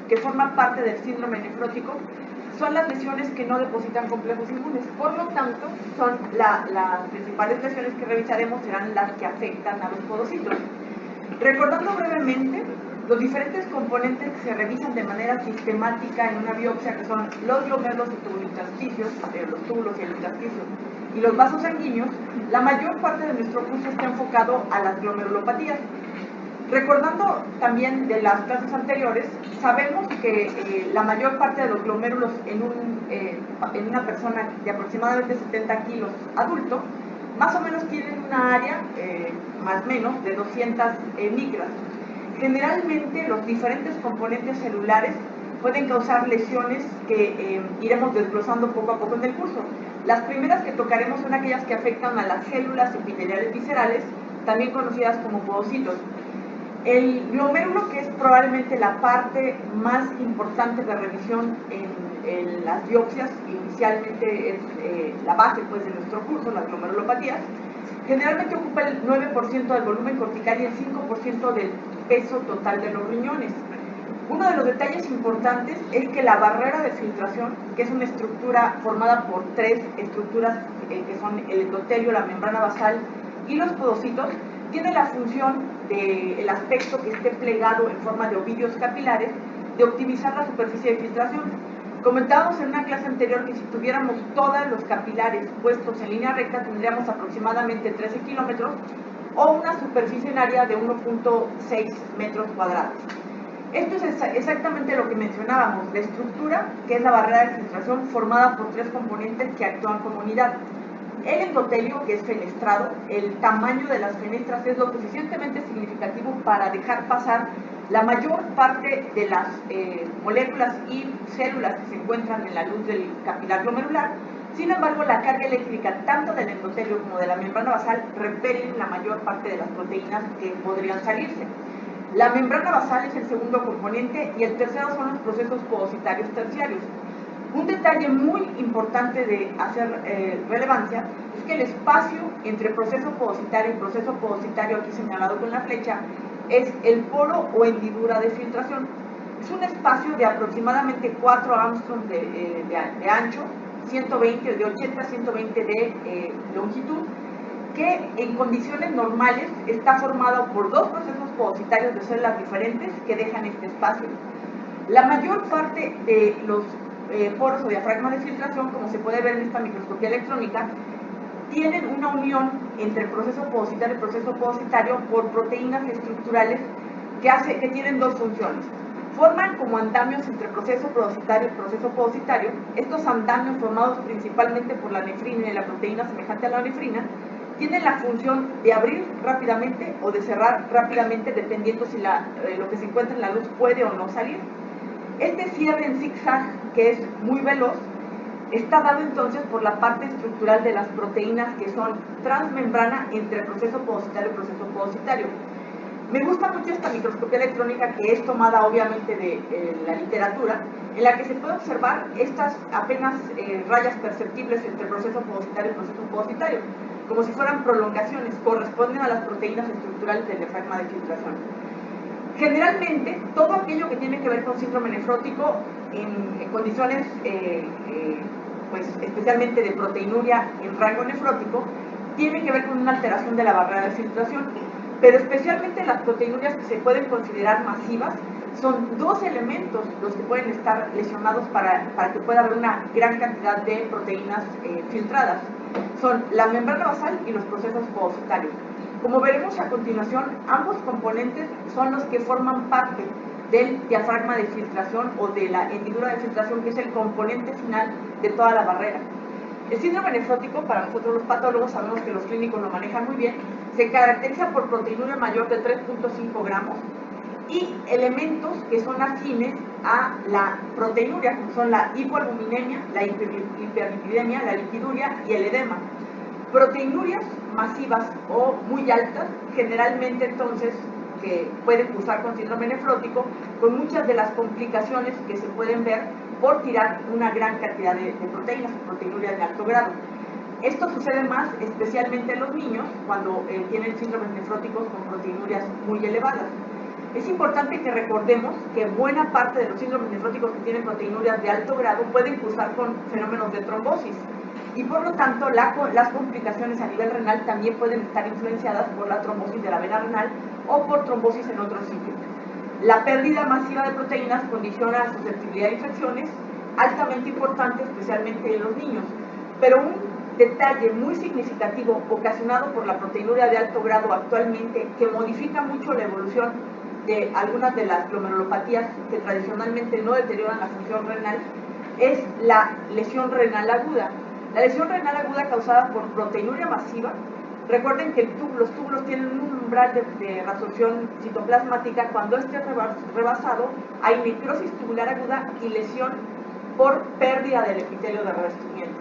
que forman parte del síndrome nefrótico son las lesiones que no depositan complejos inmunes. Por lo tanto, son las principales lesiones que revisaremos serán las que afectan a los podocitos. Recordando brevemente, los diferentes componentes que se revisan de manera sistemática en una biopsia, que son los glomérulos y tubulointersticios, los túbulos y el intersticio, y los vasos sanguíneos, la mayor parte de nuestro curso está enfocado a las glomerulopatías. Recordando también de las clases anteriores, sabemos que la mayor parte de los glomérulos en una persona de aproximadamente 70 kilos adulto, más o menos tienen una área, más o menos, de 200 micras. Generalmente los diferentes componentes celulares pueden causar lesiones que iremos desglosando poco a poco en el curso. Las primeras que tocaremos son aquellas que afectan a las células epiteliales viscerales, también conocidas como podocitos. El glomérulo, que es probablemente la parte más importante de revisión en las biopsias, inicialmente es la base pues, de nuestro curso, las glomerulopatías, generalmente ocupa el 9% del volumen cortical y el 5% del peso total de los riñones. Uno de los detalles importantes es que la barrera de filtración, que es una estructura formada por tres estructuras que son el endotelio, la membrana basal y los podocitos, tiene la función del aspecto que esté plegado en forma de ovidios capilares de optimizar la superficie de filtración. Comentábamos en una clase anterior que si tuviéramos todos los capilares puestos en línea recta tendríamos aproximadamente 13 kilómetros o una superficie en área de 1.6 metros cuadrados. Esto es exactamente lo que mencionábamos, la estructura, que es la barrera de filtración formada por tres componentes que actúan como unidad. El endotelio, que es fenestrado, el tamaño de las fenestras es lo suficientemente significativo para dejar pasar la mayor parte de las moléculas y células que se encuentran en la luz del capilar glomerular. Sin embargo, la carga eléctrica tanto del endotelio como de la membrana basal repelen la mayor parte de las proteínas que podrían salirse. La membrana basal es el segundo componente y el tercero son los procesos podocitarios terciarios. Un detalle muy importante de hacer relevancia es que el espacio entre proceso podocitario y proceso podocitario, aquí señalado con la flecha, es el poro o hendidura de filtración. Es un espacio de aproximadamente 4 Armstrong de ancho, 120, de 80 a 120 de longitud, que en condiciones normales está formado por dos procesos podocitarios de células diferentes que dejan este espacio. La mayor parte de los poros o diafragmas de filtración, como se puede ver en esta microscopía electrónica, tienen una unión entre el proceso podocitario y el proceso podocitario por proteínas estructurales que tienen dos funciones. Forman como andamios entre proceso podocitario y proceso podocitario. Estos andamios, formados principalmente por la nefrina y la proteína semejante a la nefrina, tienen la función de abrir rápidamente o de cerrar rápidamente, dependiendo si lo que se encuentra en la luz puede o no salir. Este cierre en zigzag, que es muy veloz, está dado entonces por la parte estructural de las proteínas que son transmembrana entre el proceso podocitario y el proceso podocitario. Me gusta mucho esta microscopía electrónica, que es tomada obviamente de la literatura, en la que se puede observar estas apenas rayas perceptibles entre el proceso podocitario y el proceso podocitario, como si fueran prolongaciones, corresponden a las proteínas estructurales del diafragma de filtración. Generalmente, todo aquello que tiene que ver con síndrome nefrótico en condiciones pues, especialmente de proteinuria en rango nefrótico, tiene que ver con una alteración de la barrera de filtración, pero especialmente las proteinurias que se pueden considerar masivas, son dos elementos los que pueden estar lesionados para que pueda haber una gran cantidad de proteínas filtradas. Son la membrana basal y los procesos podocitarios. Como veremos a continuación, ambos componentes son los que forman parte del diafragma de filtración o de la hendidura de filtración, que es el componente final de toda la barrera. El síndrome nefrótico, para nosotros los patólogos, sabemos que los clínicos lo manejan muy bien, se caracteriza por proteinuria mayor de 3.5 gramos y elementos que son afines a la proteinuria, como son la hipoalbuminemia, la hiperlipidemia, la lipiduria y el edema. Proteinurias masivas o muy altas, generalmente entonces que pueden cursar con síndrome nefrótico, con muchas de las complicaciones que se pueden ver por tirar una gran cantidad de proteínas, proteinurias de alto grado. Esto sucede más especialmente en los niños cuando tienen síndromes nefróticos con proteinurias muy elevadas. Es importante que recordemos que buena parte de los síndromes nefróticos que tienen proteinurias de alto grado pueden cursar con fenómenos de trombosis y por lo tanto las complicaciones a nivel renal también pueden estar influenciadas por la trombosis de la vena renal o por trombosis en otros sitios. La pérdida masiva de proteínas condiciona la susceptibilidad a infecciones, altamente importante especialmente en los niños, pero un detalle muy significativo ocasionado por la proteinuria de alto grado actualmente que modifica mucho la evolución de algunas de las glomerulopatías que tradicionalmente no deterioran la función renal es la lesión renal aguda. La lesión renal aguda causada por proteinuria masiva, recuerden que los túbulos tienen un umbral de reabsorción citoplasmática. Cuando esté rebasado hay necrosis tubular aguda y lesión por pérdida del epitelio de revestimiento.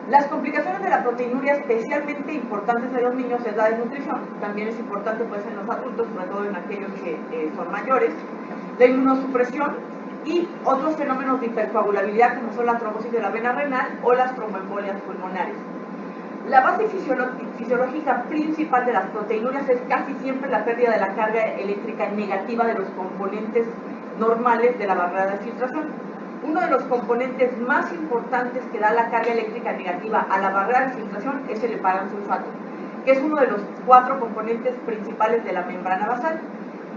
Las complicaciones de la proteinuria, especialmente importantes en los niños, es la desnutrición. También es importante pues, en los adultos, sobre todo en aquellos que son mayores. La inmunosupresión y otros fenómenos de hipercoagulabilidad, como son la trombosis de la vena renal o las tromboembolias pulmonares. La base fisiológica principal de las proteinurias es casi siempre la pérdida de la carga eléctrica negativa de los componentes normales de la barrera de filtración. Uno de los componentes más importantes que da la carga eléctrica negativa a la barrera de filtración es el heparansulfato, que es uno de los 4 componentes principales de la membrana basal.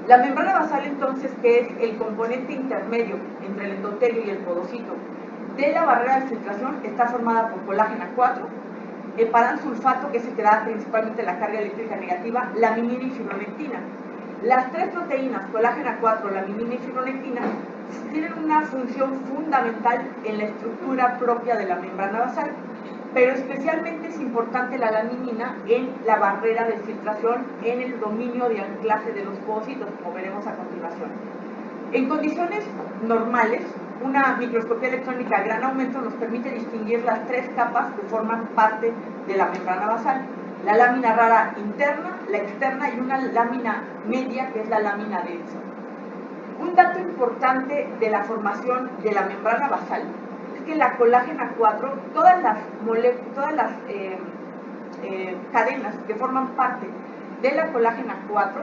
La membrana basal, entonces, que es el componente intermedio entre el endotelio y el podocito de la barrera de filtración, está formada por colágeno 4, heparansulfato, que es el que da principalmente la carga eléctrica negativa, laminina y fibronectina. Las 3 proteínas, colágeno 4, laminina y fibronectina, tienen una función fundamental en la estructura propia de la membrana basal, pero especialmente es importante la laminina en la barrera de filtración, en el dominio de anclaje de los podocitos, como veremos a continuación. En condiciones normales, una microscopía electrónica a gran aumento nos permite distinguir las 3 capas que forman parte de la membrana basal: la lámina rara interna, la externa y una lámina media, que es la lámina densa. Un dato importante de la formación de la membrana basal es que la colágeno 4, todas las cadenas que forman parte de la colágeno 4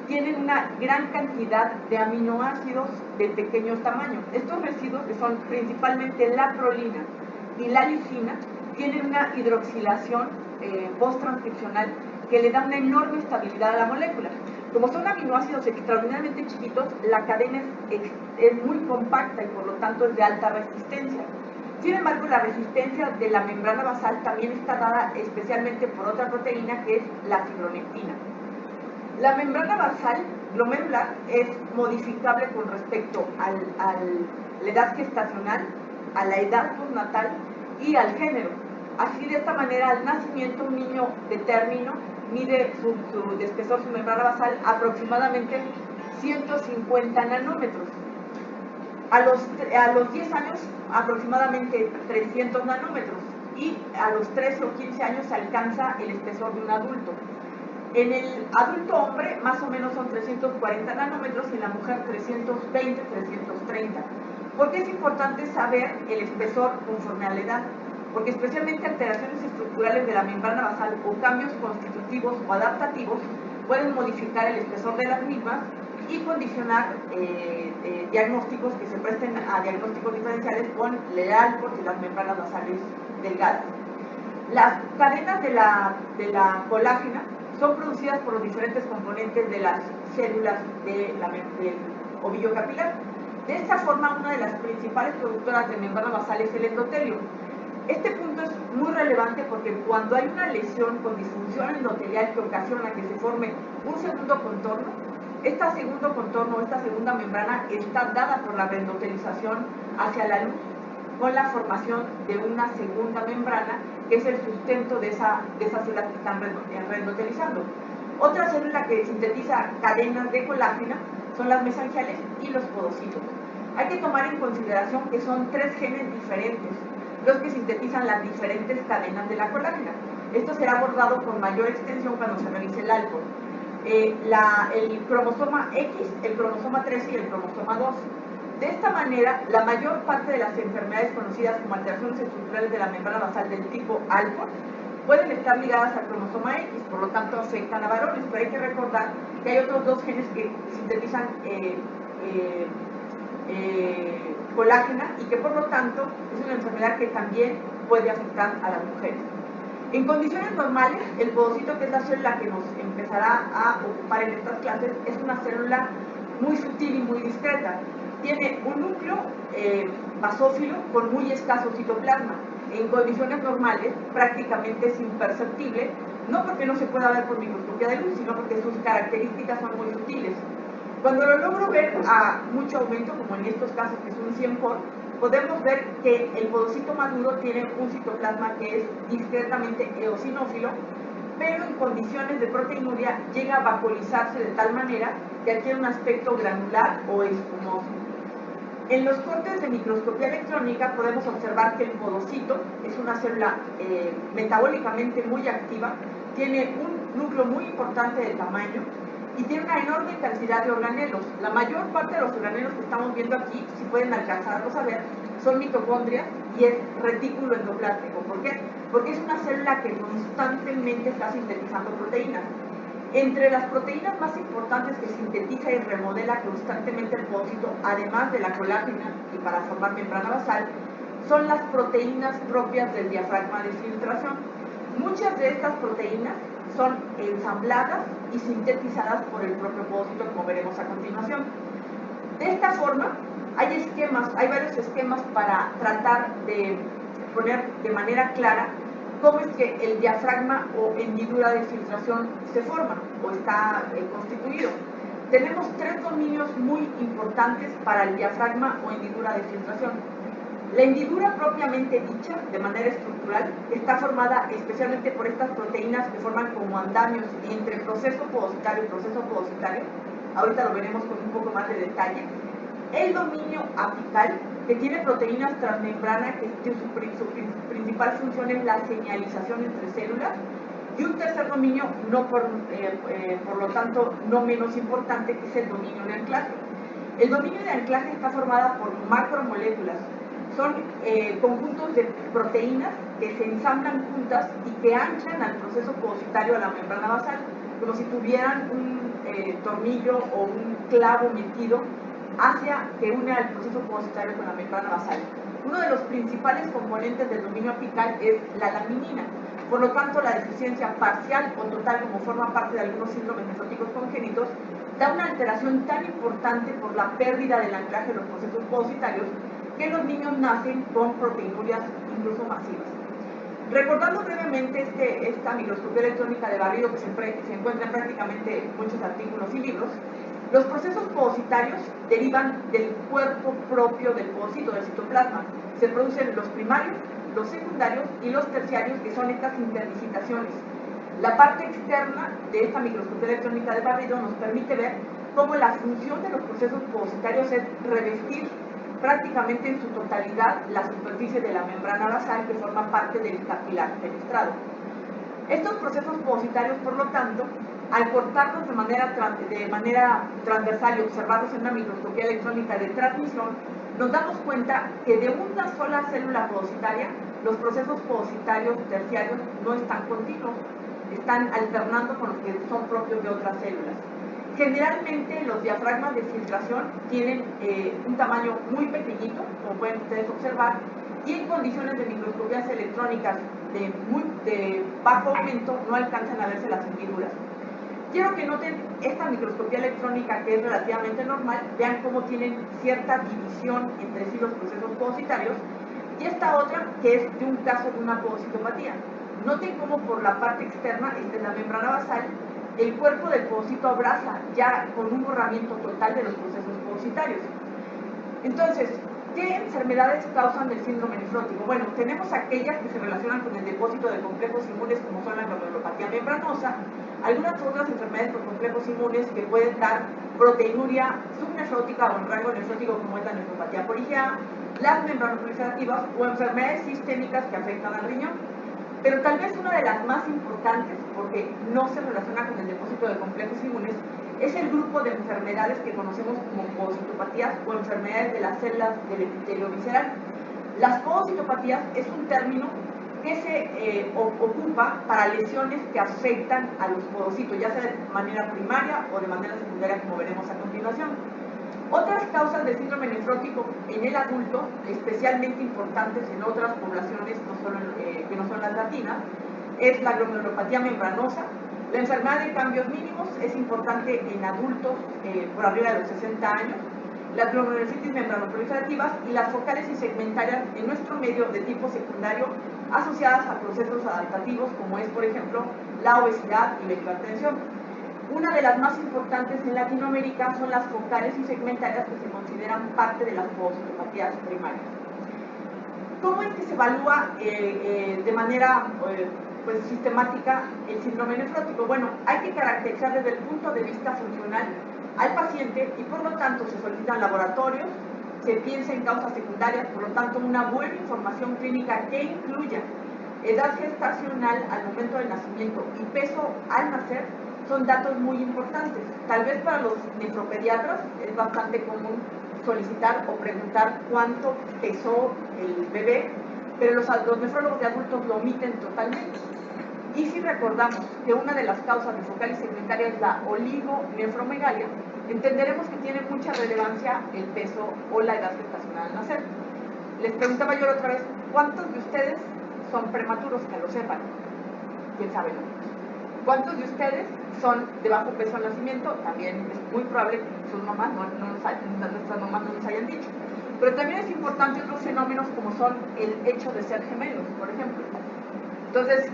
tienen una gran cantidad de aminoácidos de pequeño tamaño. Estos residuos, que son principalmente la prolina y la lisina, tienen una hidroxilación post-transcripcional que le da una enorme estabilidad a la molécula. Como son aminoácidos extraordinariamente chiquitos, la cadena es muy compacta y por lo tanto es de alta resistencia. Sin embargo, la resistencia de la membrana basal también está dada especialmente por otra proteína, que es la fibronectina. La membrana basal glomerular es modificable con respecto a la edad gestacional, a la edad postnatal y al género. Así, de esta manera, al nacimiento, un niño de término mide de espesor, su membrana basal, aproximadamente 150 nanómetros. A los 10 años, aproximadamente 300 nanómetros. Y a los 13 o 15 años alcanza el espesor de un adulto. En el adulto hombre, más o menos son 340 nanómetros, y en la mujer 320, 330. ¿Por qué es importante saber el espesor conforme a la edad? Porque especialmente alteraciones estructurales de la membrana basal o cambios constitutivos o adaptativos pueden modificar el espesor de las mismas y condicionar diagnósticos que se presten a diagnósticos diferenciales con el Alport y las membranas basales delgadas. Las cadenas de la colágena son producidas por los diferentes componentes de las células del ovillo capilar. De esta forma, una de las principales productoras de membrana basal es el endotelio. Este punto es muy relevante porque cuando hay una lesión con disfunción endotelial que ocasiona que se forme un segundo contorno, este segundo contorno, esta segunda membrana, está dada por la reendotelización hacia la luz, con la formación de una segunda membrana, que es el sustento de esas células que están reendotelizando. Otra célula que sintetiza cadenas de colágeno son las mesangiales y los podocitos. Hay que tomar en consideración que son 3 genes diferentes los que sintetizan las diferentes cadenas de la colágena. Esto será abordado con mayor extensión cuando se revise el Alport. El cromosoma X, el cromosoma 13 y el cromosoma 2. De esta manera, la mayor parte de las enfermedades conocidas como alteraciones estructurales de la membrana basal del tipo Alport pueden estar ligadas al cromosoma X, por lo tanto afectan a varones, pero hay que recordar que hay otros dos genes que sintetizan colágena y que por lo tanto es una enfermedad que también puede afectar a las mujeres. En condiciones normales, el podocito, que es la célula que nos empezará a ocupar en estas clases, es una célula muy sutil y muy discreta. Tiene un núcleo basófilo con muy escaso citoplasma. En condiciones normales, prácticamente es imperceptible, no porque no se pueda ver por microscopía de luz, sino porque sus características son muy sutiles. Cuando lo logro ver a mucho aumento, como en estos casos que es un 100 por, podemos ver que el podocito maduro tiene un citoplasma que es discretamente eosinófilo, pero en condiciones de proteinuria llega a vaporizarse de tal manera que adquiere un aspecto granular o espumoso. En los cortes de microscopía electrónica podemos observar que el podocito es una célula metabólicamente muy activa, tiene un núcleo muy importante de tamaño y tiene una enorme cantidad de organelos. La mayor parte de los organelos que estamos viendo aquí, si pueden alcanzarlos a ver, son mitocondrias y es retículo endoplástico. ¿Por qué? Porque es una célula que constantemente está sintetizando proteínas. Entre las proteínas más importantes que sintetiza y remodela constantemente el podocito, además de la colágena y para formar membrana basal, son las proteínas propias del diafragma de filtración. Muchas de estas proteínas son ensambladas y sintetizadas por el propio podocito, como veremos a continuación. De esta forma, hay varios esquemas para tratar de poner de manera clara cómo es que el diafragma o hendidura de filtración se forma o está constituido. Tenemos tres dominios muy importantes para el diafragma o hendidura de filtración. La hendidura propiamente dicha, de manera estructural, está formada especialmente por estas proteínas que forman como andamios entre proceso podocitario y proceso podocitario. Ahorita lo veremos con un poco más de detalle. El dominio apical, que tiene proteínas transmembrana, que su principal función es la señalización entre células. Y un tercer dominio, por lo tanto, no menos importante, que es el dominio de anclaje. El dominio de anclaje está formado por macromoléculas. Son conjuntos de proteínas que se ensamblan juntas y que anclan al proceso podocitario, a la membrana basal, como si tuvieran un tornillo o un clavo metido que une al proceso podocitario con la membrana basal. Uno de los principales componentes del dominio apical es la laminina. Por lo tanto, la deficiencia parcial o total, como forma parte de algunos síndromes nefróticos congénitos, da una alteración tan importante por la pérdida del anclaje de los procesos podocitarios que los niños nacen con proteinurias incluso masivas. Recordando brevemente esta microscopía electrónica de barrido que se encuentra en prácticamente muchos artículos y libros, los procesos podocitarios derivan del cuerpo propio del podocito, del citoplasma. Se producen los primarios, los secundarios y los terciarios, que son estas interdigitaciones. La parte externa de esta microscopía electrónica de barrido nos permite ver cómo la función de los procesos podocitarios es revestir prácticamente en su totalidad la superficie de la membrana basal, que forma parte del capilar fenestrado. Estos procesos podocitarios, por lo tanto, al cortarlos de manera transversal y observarlos en una microscopía electrónica de transmisión, nos damos cuenta que de una sola célula podocitaria, los procesos podocitarios terciarios no están continuos, están alternando con los que son propios de otras células. Generalmente los diafragmas de filtración tienen un tamaño muy pequeñito, como pueden ustedes observar, y en condiciones de microscopías electrónicas de bajo aumento no alcanzan a verse las hendiduras. Quiero que noten esta microscopía electrónica, que es relativamente normal, vean cómo tienen cierta división entre sí los procesos podocitarios, y esta otra, que es de un caso de una podocitopatía. Noten cómo por la parte externa, esta es la membrana basal, el cuerpo del podocito abraza ya con un borramiento total de los procesos podocitarios. Entonces, ¿qué enfermedades causan el síndrome nefrótico? Bueno, tenemos aquellas que se relacionan con el depósito de complejos inmunes, como son la glomérulopatía membranosa, algunas otras enfermedades por complejos inmunes que pueden dar proteinuria subnefrótica o en rango nefrótico, como es la nefropatía por IgA, las membranoproliferativas o enfermedades sistémicas que afectan al riñón. Pero tal vez una de las más importantes, porque no se relaciona con el depósito de complejos inmunes, es el grupo de enfermedades que conocemos como podocitopatías o enfermedades de las células del epitelio visceral. Las podocitopatías es un término que se ocupa para lesiones que afectan a los podocitos, ya sea de manera primaria o de manera secundaria, como veremos a continuación. Otras causas del síndrome nefrótico en el adulto, especialmente importantes en otras poblaciones que no son las latinas, es la glomerulopatía membranosa. La enfermedad de cambios mínimos es importante en adultos por arriba de los 60 años, las glomerulonefritis membranoproliferativas y las focales y segmentarias en nuestro medio de tipo secundario asociadas a procesos adaptativos como es, por ejemplo, la obesidad y la hipertensión. Una de las más importantes en Latinoamérica son las focales y segmentarias, que se consideran parte de las podocitopatías primarias. ¿Cómo es que se evalúa de manera pues, sistemática el síndrome nefrótico? Bueno, hay que caracterizar desde el punto de vista funcional al paciente y por lo tanto se solicitan laboratorios, se piensa en causas secundarias, por lo tanto una buena información clínica que incluya edad gestacional al momento del nacimiento y peso al nacer son datos muy importantes. Tal vez para los nefropediatras es bastante común solicitar o preguntar cuánto pesó el bebé, pero los nefrólogos de adultos lo omiten totalmente. Y si recordamos que una de las causas de focal y segmentaria es la oligonefromegalia, entenderemos que tiene mucha relevancia el peso o la edad gestacional al nacer. Les preguntaba yo la otra vez, ¿cuántos de ustedes son prematuros? Que lo sepan. ¿Quién sabe? ¿Cuántos de ustedes son de bajo peso al nacimiento? También es muy probable que sus mamás nuestras mamás no nos hayan dicho. Pero también es importante otros fenómenos como son el hecho de ser gemelos, por ejemplo. Entonces,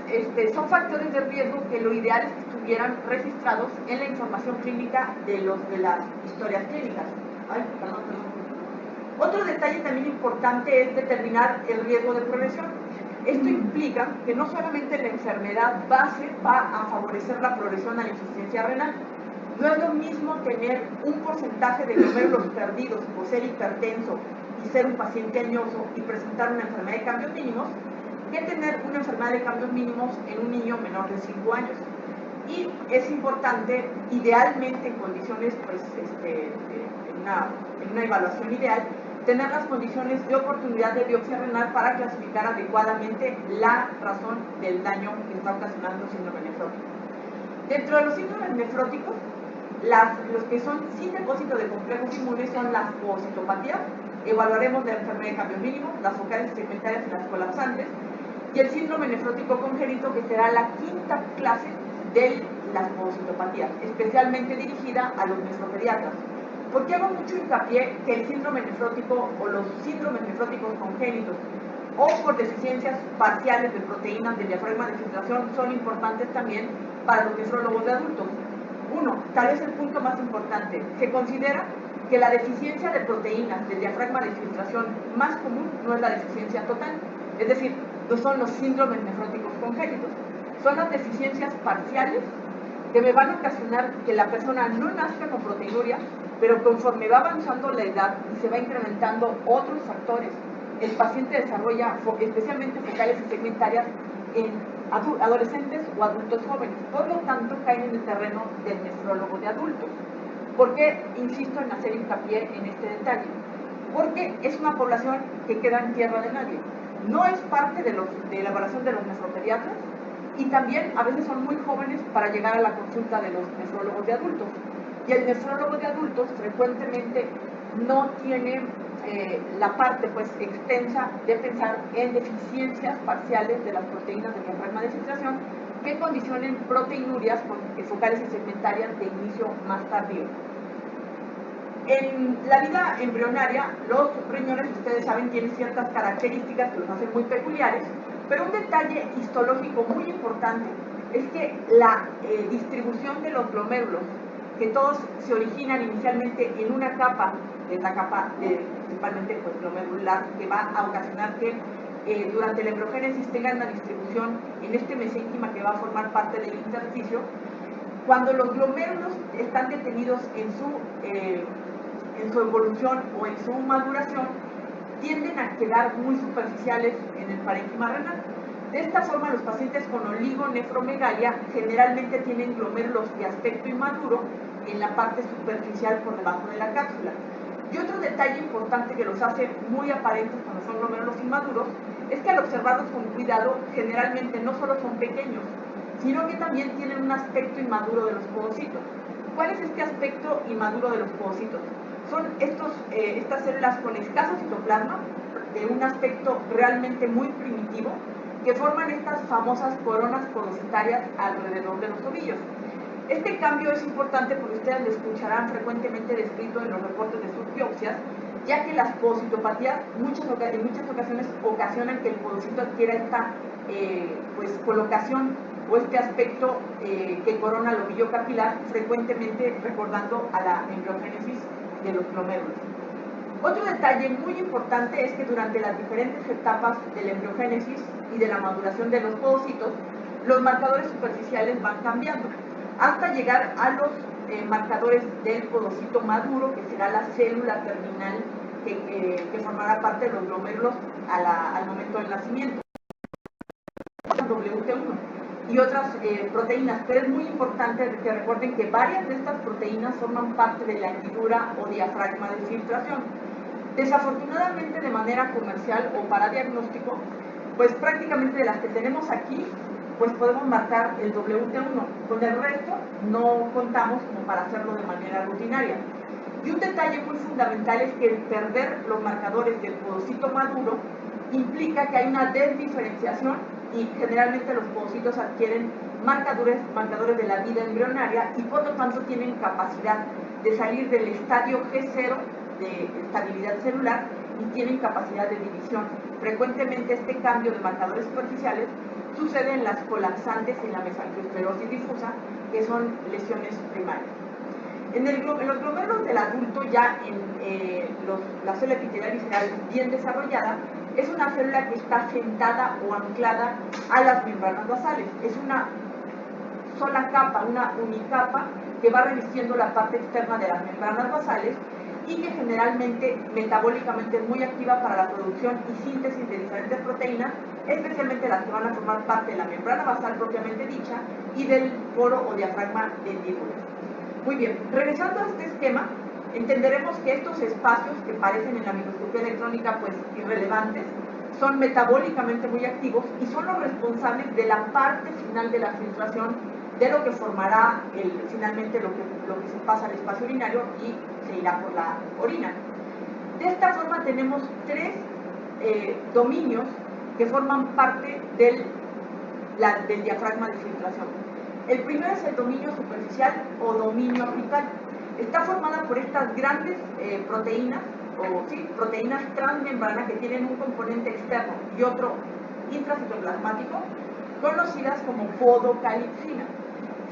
son factores de riesgo que lo ideal es que estuvieran registrados en la información clínica de las historias clínicas. Perdón. Otro detalle también importante es determinar el riesgo de progresión. Esto implica que no solamente la enfermedad base va a favorecer la progresión a la insuficiencia renal. No es lo mismo tener un porcentaje de glomérulos perdidos por ser hipertenso y ser un paciente añoso y presentar una enfermedad de cambios mínimos, que tener una enfermedad de cambios mínimos en un niño menor de 5 años. Y es importante, idealmente en condiciones, pues, en una evaluación ideal, tener las condiciones de oportunidad de biopsia renal para clasificar adecuadamente la razón del daño que está ocasionando el síndrome nefrótico. Dentro de los síndromes nefróticos, los que son sin depósito de complejos inmunes son las podocitopatías. Evaluaremos la enfermedad de cambios mínimos, las focales y segmentarias y las colapsantes, y el síndrome nefrótico congénito, que será la quinta clase de las podocitopatías, especialmente dirigida a los nefropediatras. ¿Por qué hago mucho hincapié que el síndrome nefrótico o los síndromes nefróticos congénitos o por deficiencias parciales de proteínas del diafragma de filtración son importantes también para los nefrólogos de adultos? Uno, tal vez el punto más importante, se considera que la deficiencia de proteínas del diafragma de filtración más común no es la deficiencia total, es decir, no son los síndromes nefróticos congénitos, son las deficiencias parciales que me van a ocasionar que la persona no nazca con proteinuria, pero conforme va avanzando la edad y se va incrementando otros factores, el paciente desarrolla especialmente focales y segmentarias en adolescentes o adultos jóvenes. Por lo tanto, caen en el terreno del nefrólogo de adultos. ¿Por qué insisto en hacer hincapié en este detalle? Porque es una población que queda en tierra de nadie. No es parte de la evaluación de los nefropediatras y también a veces son muy jóvenes para llegar a la consulta de los nefrólogos de adultos. Y el nefrólogo de adultos frecuentemente no tiene la parte pues extensa de pensar en deficiencias parciales de las proteínas del diafragma de filtración que condicionen proteinurias focales y segmentarias de inicio más tardío. En la vida embrionaria, los riñones, ustedes saben, tienen ciertas características que los hacen muy peculiares, pero un detalle histológico muy importante es que la distribución de los glomérulos, que todos se originan inicialmente en una capa, es la capa principalmente pues, glomerular, que va a ocasionar que durante la embriogénesis tengan una distribución en este mesénquima que va a formar parte del intersticio. Cuando los glomérulos están detenidos en su evolución o en su maduración, tienden a quedar muy superficiales en el parénquima renal. De esta forma, los pacientes con oligonefromegalia generalmente tienen glomérulos de aspecto inmaduro en la parte superficial por debajo de la cápsula. Y otro detalle importante que los hace muy aparentes cuando son glomérulos inmaduros es que al observarlos con cuidado, generalmente no solo son pequeños, sino que también tienen un aspecto inmaduro de los podocitos. ¿Cuál es este aspecto inmaduro de los podocitos? Son estas células con escaso citoplasma, de un aspecto realmente muy primitivo, que forman estas famosas coronas podocitarias alrededor de los tobillos. Este cambio es importante porque ustedes lo escucharán frecuentemente descrito en los reportes de sus biopsias, ya que las podocitopatías en muchas ocasiones ocasionan que el podocito adquiera esta colocación o este aspecto que corona el ovillo capilar, frecuentemente recordando a la embriogénesis de los glomérulos. Otro detalle muy importante es que durante las diferentes etapas de la embriogénesis y de la maduración de los podocitos, los marcadores superficiales van cambiando, hasta llegar a los marcadores del podocito maduro, que será la célula terminal que formará parte de los glomérulos al momento del nacimiento. WT1 y otras proteínas, pero es muy importante que recuerden que varias de estas proteínas forman parte de la hendidura o diafragma de filtración. Desafortunadamente, de manera comercial o para diagnóstico, pues prácticamente de las que tenemos aquí, pues podemos marcar el WT1. Con el resto no contamos como para hacerlo de manera rutinaria. Y un detalle muy fundamental es que el perder los marcadores del podocito maduro implica que hay una desdiferenciación y generalmente los podocitos adquieren marcadores de la vida embrionaria y por lo tanto tienen capacidad de salir del estadio G0 de estabilidad celular y tienen capacidad de división. Frecuentemente este cambio de marcadores superficiales sucede en las colapsantes y en la mesangiosclerosis difusa, que son lesiones primarias. En los glomérulos del adulto, ya en la célula epitelial visceral bien desarrollada, es una célula que está sentada o anclada a las membranas basales. Es una sola capa, una unicapa, que va revistiendo la parte externa de las membranas basales y que generalmente metabólicamente es muy activa para la producción y síntesis de diferentes proteínas, especialmente las que van a formar parte de la membrana basal propiamente dicha y del poro o diafragma de hendidura. Muy bien, regresando a este esquema, entenderemos que estos espacios que parecen en la microscopía electrónica pues irrelevantes, son metabólicamente muy activos y son los responsables de la parte final de la filtración de lo que formará finalmente lo que se pasa al espacio urinario y se irá por la orina. De esta forma tenemos tres dominios que forman parte del diafragma de filtración. El primero es el dominio superficial o dominio apical. Está formada por estas grandes proteínas transmembrana que tienen un componente externo y otro intracitoplasmático, conocidas como podocalcina.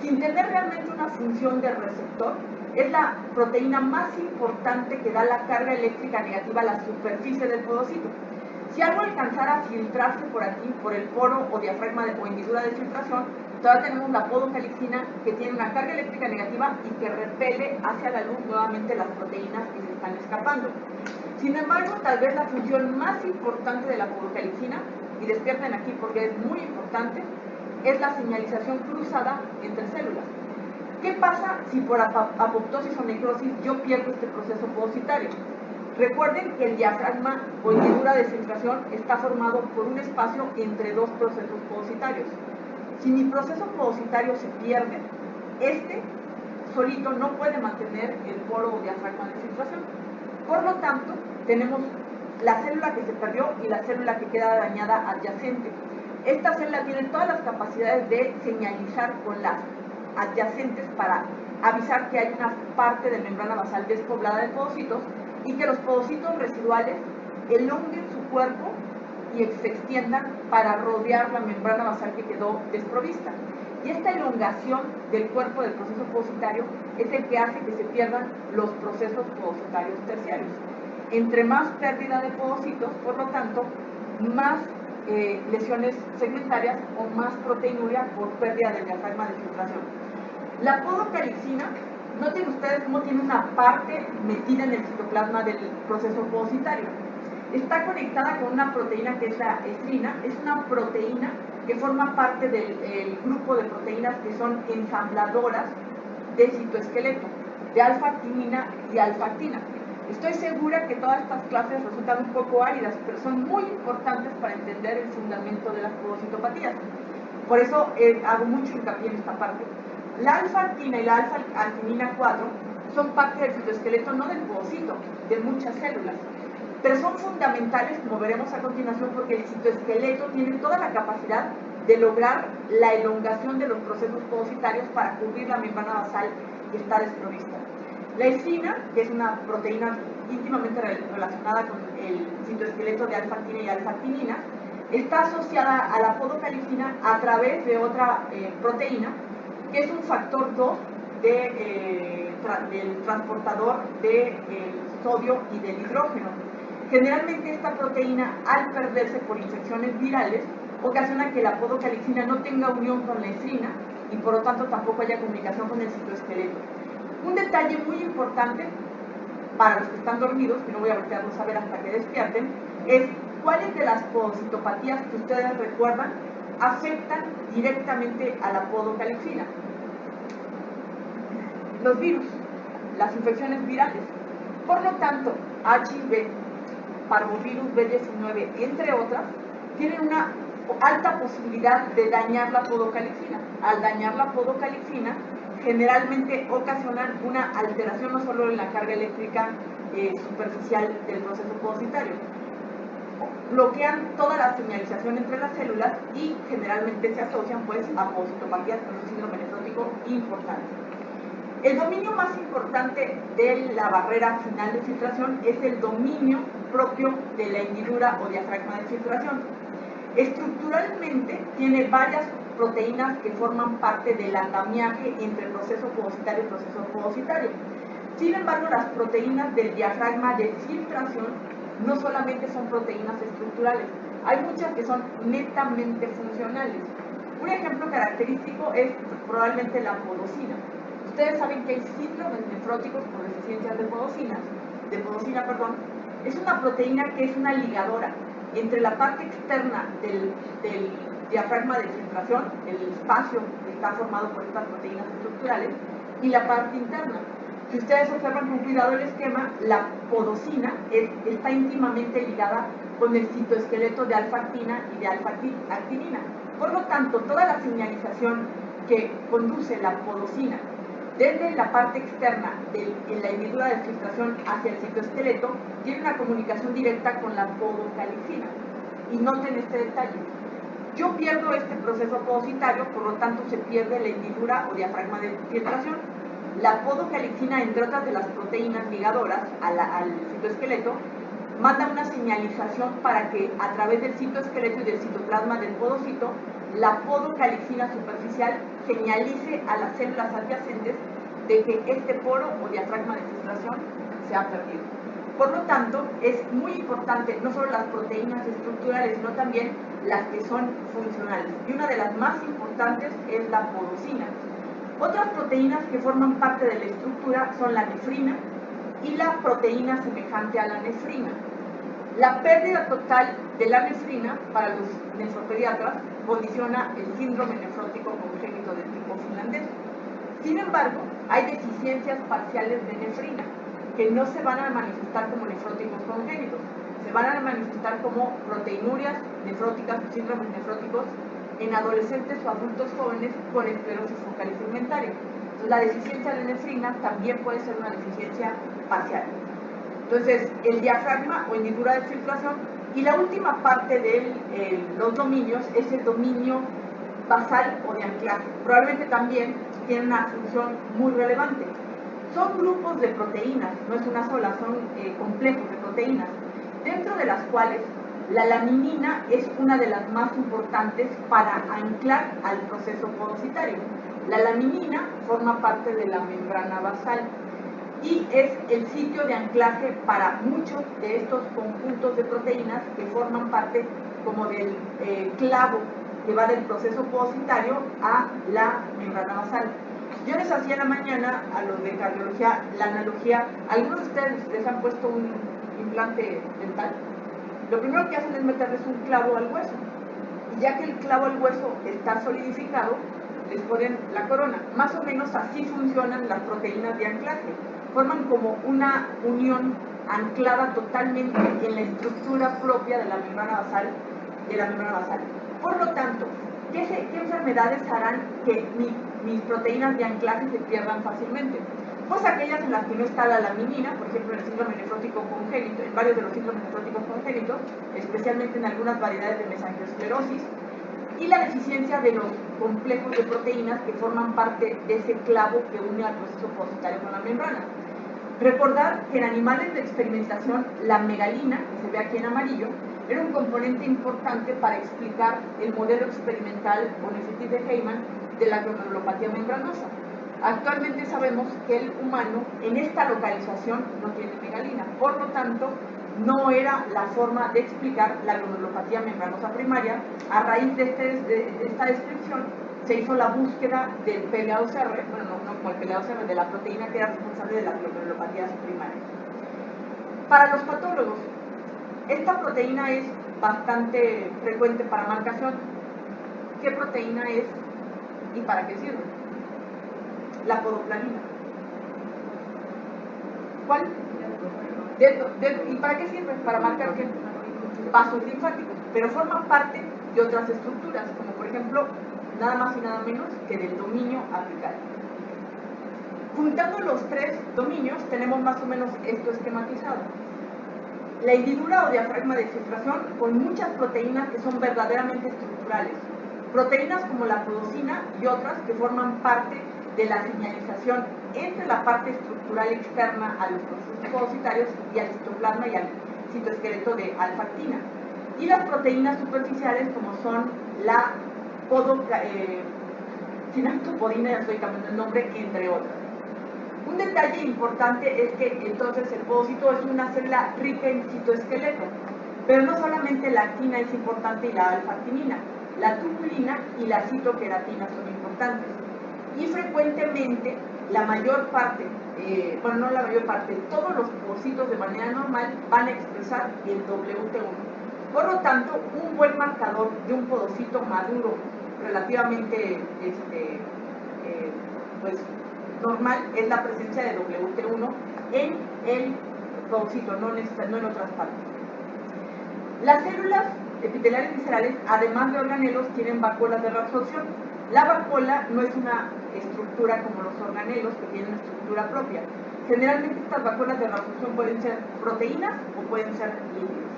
Sin tener realmente una función de receptor, es la proteína más importante que da la carga eléctrica negativa a la superficie del podocito. Si algo alcanzara a filtrarse por aquí, por el poro o diafragma o hendidura de filtración, todavía tenemos la podocalcina, que tiene una carga eléctrica negativa y que repele hacia la luz nuevamente las proteínas que se están escapando. Sin embargo, tal vez la función más importante de la podocalcina, y despierten aquí porque es muy importante, es la señalización cruzada entre células. ¿Qué pasa si por apoptosis o necrosis yo pierdo este proceso podocitario? Recuerden que el diafragma o hendidura de filtración está formado por un espacio entre dos procesos podocitarios. Si mi proceso podocitario se pierde, este solito no puede mantener el poro o diafragma de filtración. Por lo tanto, tenemos la célula que se perdió y la célula que queda dañada adyacente. Esta célula tiene todas las capacidades de señalizar con las adyacentes para avisar que hay una parte de membrana basal despoblada de podocitos y que los podocitos residuales elonguen su cuerpo y se extiendan para rodear la membrana basal que quedó desprovista. Y esta elongación del cuerpo del proceso podocitario es el que hace que se pierdan los procesos podocitarios terciarios. Entre más pérdida de podocitos, por lo tanto, más lesiones segmentarias o más proteinuria por pérdida del diafragma de filtración. La podocalcina, noten ustedes cómo tiene una parte metida en el citoplasma del proceso podocitario. Está conectada con una proteína que es la estrina, es una proteína que forma parte del grupo de proteínas que son ensambladoras de citoesqueleto, de alfa-actinina y alfa-actina. Estoy segura que todas estas clases resultan un poco áridas, pero son muy importantes para entender el fundamento de las podocitopatías. Por eso hago mucho hincapié en esta parte. La alfa-actina y la alfa-actinina 4 son parte del citoesqueleto, no del podocito, de muchas células. Pero son fundamentales, como veremos a continuación, porque el citoesqueleto tiene toda la capacidad de lograr la elongación de los procesos podocitarios para cubrir la membrana basal y estar desprovista. La efrina, que es una proteína íntimamente relacionada con el citoesqueleto de alfa-actina y alfa-actinina, está asociada a la podocalicina a través de otra proteína, que es un factor 2 del transportador del sodio y del hidrógeno. Generalmente esta proteína, al perderse por infecciones virales, ocasiona que la podocalicina no tenga unión con la efrina y por lo tanto tampoco haya comunicación con el citoesqueleto. Un detalle muy importante para los que están dormidos, que no voy a voltearlos a ver hasta que despierten, es cuáles de las podocitopatías que ustedes recuerdan afectan directamente a la podocalicina. Los virus, las infecciones virales. Por lo tanto, HIV, parvovirus B19, entre otras, tienen una alta posibilidad de dañar la podocalicina. Al dañar la podocalicina, generalmente ocasionan una alteración no solo en la carga eléctrica superficial del proceso podocitario, bloquean toda la señalización entre las células y generalmente se asocian pues a podocitopatías con un síndrome nefrótico importante. El dominio más importante de la barrera final de filtración es el dominio propio de la hendidura o diafragma de filtración. Estructuralmente tiene varias proteínas que forman parte del andamiaje entre el proceso podocitario y el proceso podocitario. Sin embargo, las proteínas del diafragma de filtración no solamente son proteínas estructurales, hay muchas que son netamente funcionales. Un ejemplo característico es probablemente la podocina. Ustedes saben que hay síndromes nefróticos por deficiencias de podocina, es una proteína que es una ligadora entre la parte externa del diafragma de filtración, el espacio que está formado por estas proteínas estructurales, y la parte interna. Si ustedes observan con cuidado el esquema, la podocina está íntimamente ligada con el citoesqueleto de alfa-actina y de alfa-actinina. Por lo tanto, toda la señalización que conduce la podocina desde la parte externa en la hendidura de filtración hacia el citoesqueleto tiene una comunicación directa con la podocalicina. Y noten este detalle. Yo pierdo este proceso podocitario, por lo tanto se pierde la hendidura o diafragma de filtración. La podocalicina, entre otras de las proteínas ligadoras al citoesqueleto, manda una señalización para que a través del citoesqueleto y del citoplasma del podocito, la podocalicina superficial señalice a las células adyacentes de que este poro o diafragma de filtración se ha perdido. Por lo tanto, es muy importante no solo las proteínas estructurales, sino también las que son funcionales. Y una de las más importantes es la podocina. Otras proteínas que forman parte de la estructura son la nefrina y la proteína semejante a la nefrina. La pérdida total de la nefrina para los nefropediatras condiciona el síndrome nefrótico congénito de tipo finlandés. Sin embargo, hay deficiencias parciales de nefrina que no se van a manifestar como nefróticos congénitos, se van a manifestar como proteinurias nefróticas o síndromes nefróticos en adolescentes o adultos jóvenes con esclerosis focal y segmentaria. Entonces, la deficiencia de nefrina también puede ser una deficiencia parcial. Entonces, el diafragma o hendidura de filtración, y la última parte de los dominios es el dominio basal o de anclaje. Probablemente también tiene una función muy relevante. Son grupos de proteínas, no es una sola, son complejos de proteínas, dentro de las cuales la laminina es una de las más importantes para anclar al proceso podocitario. La laminina forma parte de la membrana basal y es el sitio de anclaje para muchos de estos conjuntos de proteínas que forman parte como del clavo que va del proceso podocitario a la membrana basal. Yo les hacía en la mañana a los de cardiología la analogía, algunos de ustedes les han puesto un implante dental. Lo primero que hacen es meterles un clavo al hueso, y ya que el clavo al hueso está solidificado, les ponen la corona. Más o menos así funcionan las proteínas de anclaje. Forman como una unión anclada totalmente en la estructura propia de la membrana basal. Por lo tanto, ¿qué enfermedades harán que mis proteínas de anclaje se pierdan fácilmente? Pues aquellas en las que no está la laminina, por ejemplo en el síndrome nefrótico congénito, en varios de los síndromes nefróticos congénitos, especialmente en algunas variedades de mesangiosclerosis, y la deficiencia de los complejos de proteínas que forman parte de ese clavo que une al proceso positario con la membrana. Recordar que en animales de experimentación la megalina, que se ve aquí en amarillo, era un componente importante para explicar el modelo experimental o Nephritis de Heymann de la glomerulopatía membranosa. Actualmente sabemos que el humano en esta localización no tiene megalina, por lo tanto no era la forma de explicar la glomerulopatía membranosa primaria. A raíz de esta descripción se hizo la búsqueda del PLA2R, bueno, no como el PLA2R, de la proteína que era responsable de las glomerulopatías primarias. Para los patólogos, esta proteína es bastante frecuente para marcación. ¿Qué proteína es y para qué sirve? La podoplanina. ¿Cuál? ¿Y para qué sirve? Para marcar qué? Vasos linfáticos, pero forman parte de otras estructuras, como por ejemplo, nada más y nada menos que del dominio apical. Juntando los tres dominios, tenemos más o menos esto esquematizado. La hendidura o diafragma de exfiltración con muchas proteínas que son verdaderamente estructurales. Proteínas como la podocina y otras que forman parte de la señalización entre la parte estructural externa a los procesos podocitarios y al citoplasma y al citoesqueleto de alfa-actina. Y las proteínas superficiales como son la sinaptopodina, ya estoy cambiando el nombre, entre otras. Un detalle importante es que entonces el podocito es una célula rica en citoesqueleto, pero no solamente la actina es importante y la alfa-actinina, la tubulina y la citoqueratina son importantes. Y frecuentemente la mayor parte, todos los podocitos de manera normal van a expresar el WT1. Por lo tanto, un buen marcador de un podocito maduro, relativamente normal, es la presencia de WT1 en el podocito, no en otras partes. Las células epiteliales viscerales, además de organelos, tienen vacuolas de reabsorción. La vacuola no es una estructura como los organelos, que tienen una estructura propia. Generalmente estas vacuolas de reabsorción pueden ser proteínas o pueden ser lípidos.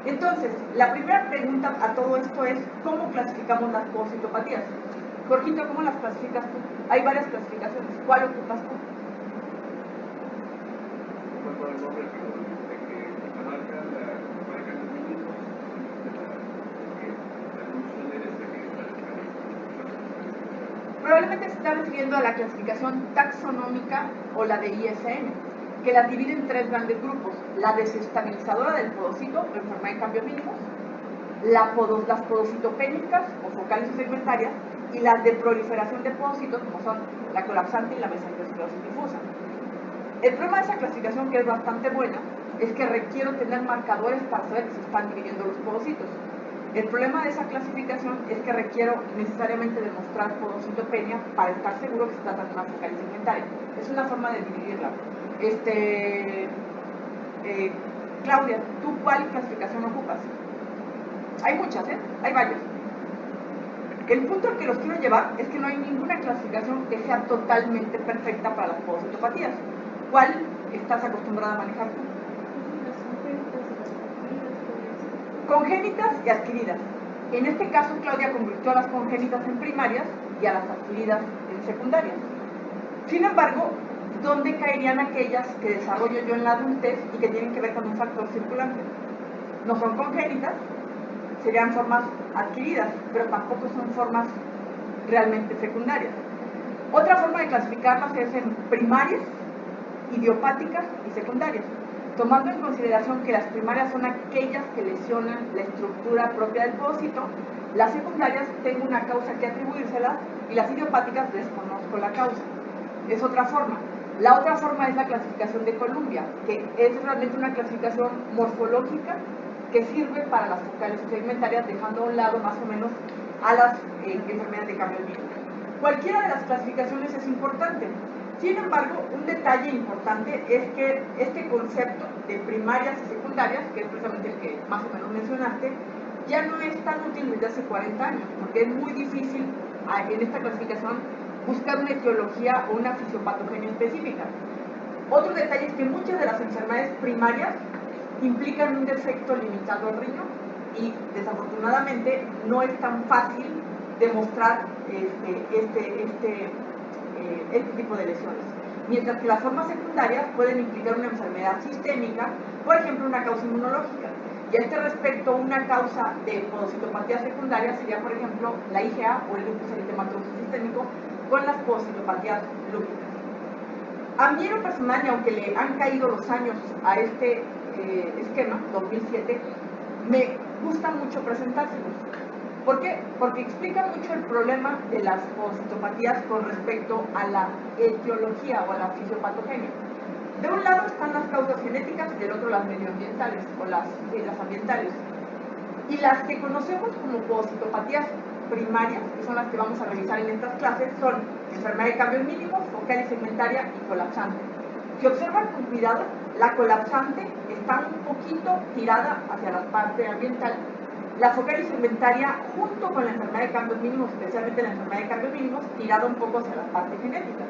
Entonces, la primera pregunta a todo esto es, ¿cómo clasificamos las podocitopatías? Jorgito, ¿cómo las clasificas tú? Hay varias clasificaciones. ¿Cuál ocupas tú? Probablemente se está refiriendo a la clasificación taxonómica o la de ISM, que las divide en tres grandes grupos: la desestabilizadora del podocito, o enfermedad de cambios mínimos, las podocitopénicas o focales o segmentarias, y las de proliferación de podocitos, como son la colapsante y la mesangiosclerosis difusa. El problema de esa clasificación, que es bastante buena, es que requiero tener marcadores para saber que se están dividiendo los podocitos. El problema de esa clasificación es que requiero necesariamente demostrar podocitopenia para estar seguro que se trata de una focal segmentaria. Es una forma de dividirla. Claudia, ¿tú cuál clasificación ocupas? Hay muchas, hay varias. El punto al que los quiero llevar es que no hay ninguna clasificación que sea totalmente perfecta para las podocitopatías. ¿Cuál estás acostumbrada a manejar tú? Congénitas y adquiridas. En este caso, Claudia convirtió a las congénitas en primarias y a las adquiridas en secundarias. Sin embargo, ¿dónde caerían aquellas que desarrollo yo en la adultez y que tienen que ver con un factor circulante? No son congénitas, serían formas adquiridas, pero tampoco son formas realmente secundarias. Otra forma de clasificarlas es en primarias, idiopáticas y secundarias, tomando en consideración que las primarias son aquellas que lesionan la estructura propia del podocito, las secundarias tengo una causa que atribuírselas y las idiopáticas desconozco la causa. Es otra forma. La otra forma es la clasificación de Columbia, que es realmente una clasificación morfológica que sirve para las focales o segmentarias, dejando a un lado más o menos a las enfermedades de cambio mínimo. Cualquiera de las clasificaciones es importante. Sin embargo, un detalle importante es que este concepto de primarias y secundarias, que es precisamente el que más o menos mencionaste, ya no es tan útil desde hace 40 años, porque es muy difícil en esta clasificación buscar una etiología o una fisiopatogenia específica. Otro detalle es que muchas de las enfermedades primarias implican un defecto limitado al riñón y desafortunadamente no es tan fácil demostrar este tipo de lesiones. Mientras que las formas secundarias pueden implicar una enfermedad sistémica, por ejemplo una causa inmunológica. Y a este respecto, una causa de podocitopatía secundaria sería, por ejemplo, la IgA o el lupus eritematoso sistémico con las podocitopatías lúpicas. A mí en lo personal, y aunque le han caído los años a este esquema, 2007, me gusta mucho presentárselos. ¿Por qué? Porque explica mucho el problema de las podocitopatías con respecto a la etiología o a la fisiopatogenia. De un lado están las causas genéticas y del otro las medioambientales o las ambientales. Y las que conocemos como podocitopatías primarias, que son las que vamos a revisar en estas clases, son enfermedad de cambios mínimos, focal y segmentaria y colapsante. Si observan con cuidado, la colapsante está un poquito tirada hacia la parte ambiental. La focal y segmentaria, junto con la enfermedad de cambios mínimos, especialmente la enfermedad de cambios mínimos, tirada un poco hacia la parte genética.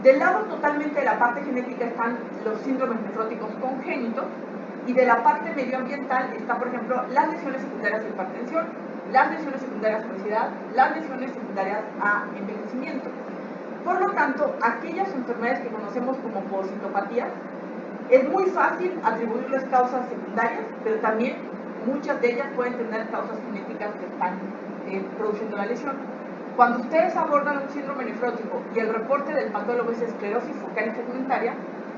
Del lado totalmente de la parte genética están los síndromes nefróticos congénitos y de la parte medioambiental está, por ejemplo, las lesiones secundarias de hipertensión, las lesiones secundarias a obesidad, las lesiones secundarias a envejecimiento. Por lo tanto, aquellas enfermedades que conocemos como podocitopatías, es muy fácil atribuirles causas secundarias, pero también muchas de ellas pueden tener causas genéticas que están produciendo la lesión. Cuando ustedes abordan un síndrome nefrótico y el reporte del patólogo es esclerosis focal y segmentaria,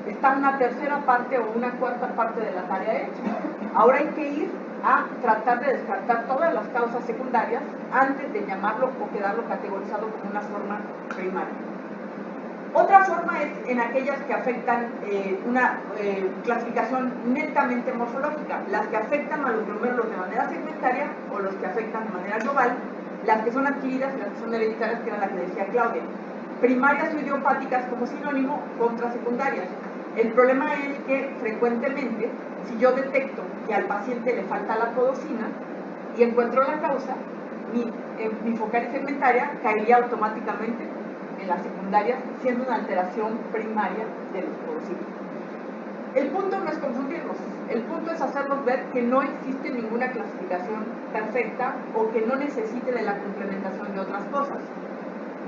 está una tercera parte o una cuarta parte de la tarea hecha. Ahora hay que ir a tratar de descartar todas las causas secundarias antes de llamarlo o quedarlo categorizado como una forma primaria. Otra forma es en aquellas que afectan una clasificación netamente morfológica, las que afectan a los glomérulos de manera segmentaria o los que afectan de manera global, las que son adquiridas y las que son hereditarias, que era la que decía Claudia. Primarias o idiopáticas como sinónimo contra secundarias. El problema es que frecuentemente, si yo detecto que al paciente le falta la podocina y encuentro la causa, mi focal y segmentaria caería automáticamente en las secundarias, siendo una alteración primaria de los podocitos. El punto no es confundirlos, el punto es hacernos ver que no existe ninguna clasificación perfecta o que no necesite de la complementación de otras cosas.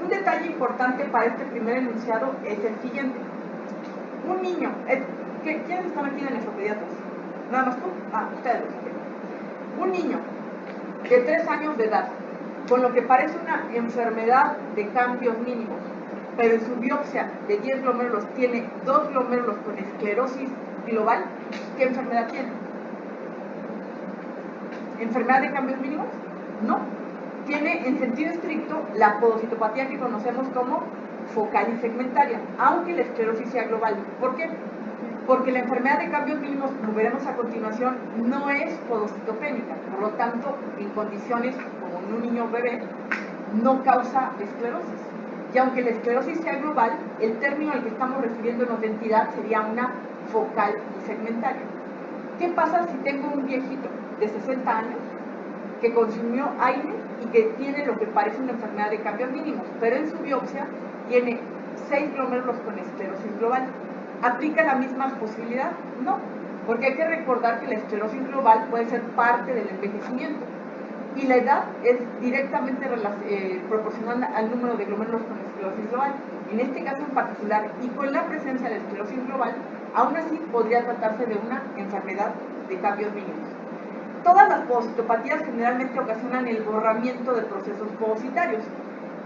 Un detalle importante para este primer enunciado es el siguiente. Un niño, ¿quiénes están aquí de nefropediatras? ¿Nada más tú? Ustedes. Un niño de 3 años de edad, con lo que parece una enfermedad de cambios mínimos, pero en su biopsia de 10 glomérulos tiene 2 glomérulos con esclerosis global, ¿qué enfermedad tiene? ¿Enfermedad de cambios mínimos? No. Tiene en sentido estricto la podocitopatía que conocemos como focal y segmentaria, aunque la esclerosis sea global. ¿Por qué? Porque la enfermedad de cambios mínimos, como veremos a continuación, no es podocitopénica, por lo tanto, en condiciones como en un niño bebé, no causa esclerosis. Y aunque la esclerosis sea global, el término al que estamos refiriéndonos de entidad sería una focal y segmentaria. ¿Qué pasa si tengo un viejito de 60 años que consumió aire y que tiene lo que parece una enfermedad de cambios mínimos, pero en su biopsia tiene 6 glomérulos con esclerosis global? ¿Aplica la misma posibilidad? No, porque hay que recordar que la esclerosis global puede ser parte del envejecimiento y la edad es directamente proporcional al número de glomérulos con esclerosis global. En este caso en particular, y con la presencia de esclerosis global, aún así podría tratarse de una enfermedad de cambios mínimos. Todas las podocitopatías generalmente ocasionan el borramiento de procesos podocitarios.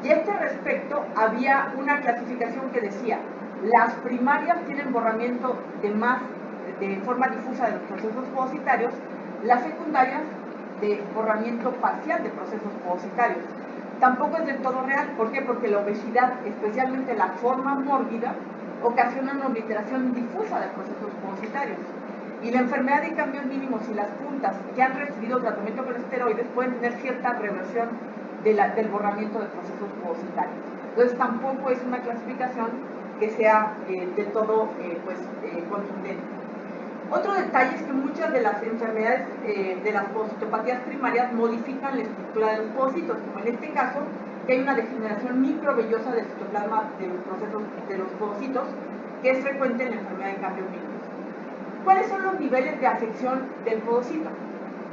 Y a este respecto había una clasificación que decía: las primarias tienen borramiento de forma difusa de los procesos podocitarios, las secundarias de borramiento parcial de procesos podocitarios. Tampoco es del todo real. ¿Por qué? Porque la obesidad, especialmente la forma mórbida, ocasiona una obliteración difusa de procesos podocitarios. Y la enfermedad de cambios mínimos y las puntas que han recibido tratamiento con esteroides pueden tener cierta reversión del borramiento de procesos podocitarios. Entonces tampoco es una clasificación que sea del todo contundente. Otro detalle es que muchas de las enfermedades de las podocitopatías primarias modifican la estructura de los podocitos, como en este caso, que hay una degeneración microvellosa del citoplasma de los procesos de los podocitos, que es frecuente en la enfermedad de cambios mínimos. ¿Cuáles son los niveles de afección del podocito?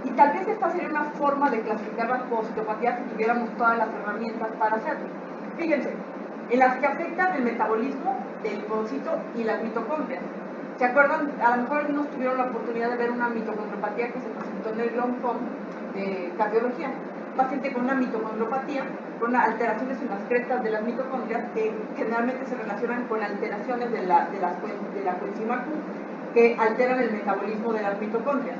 Y tal vez esta sería una forma de clasificar las podocitopatías si tuviéramos todas las herramientas para hacerlo. Fíjense, en las que afectan el metabolismo del podocito y las mitocondrias. ¿Se acuerdan? A lo mejor algunos tuvieron la oportunidad de ver una mitocondriopatía que se presentó en el Long Com de cardiología. Paciente con una mitocondriopatía, con alteraciones en las crestas de las mitocondrias, que generalmente se relacionan con alteraciones de la coenzima Q, que alteran el metabolismo de las mitocondrias.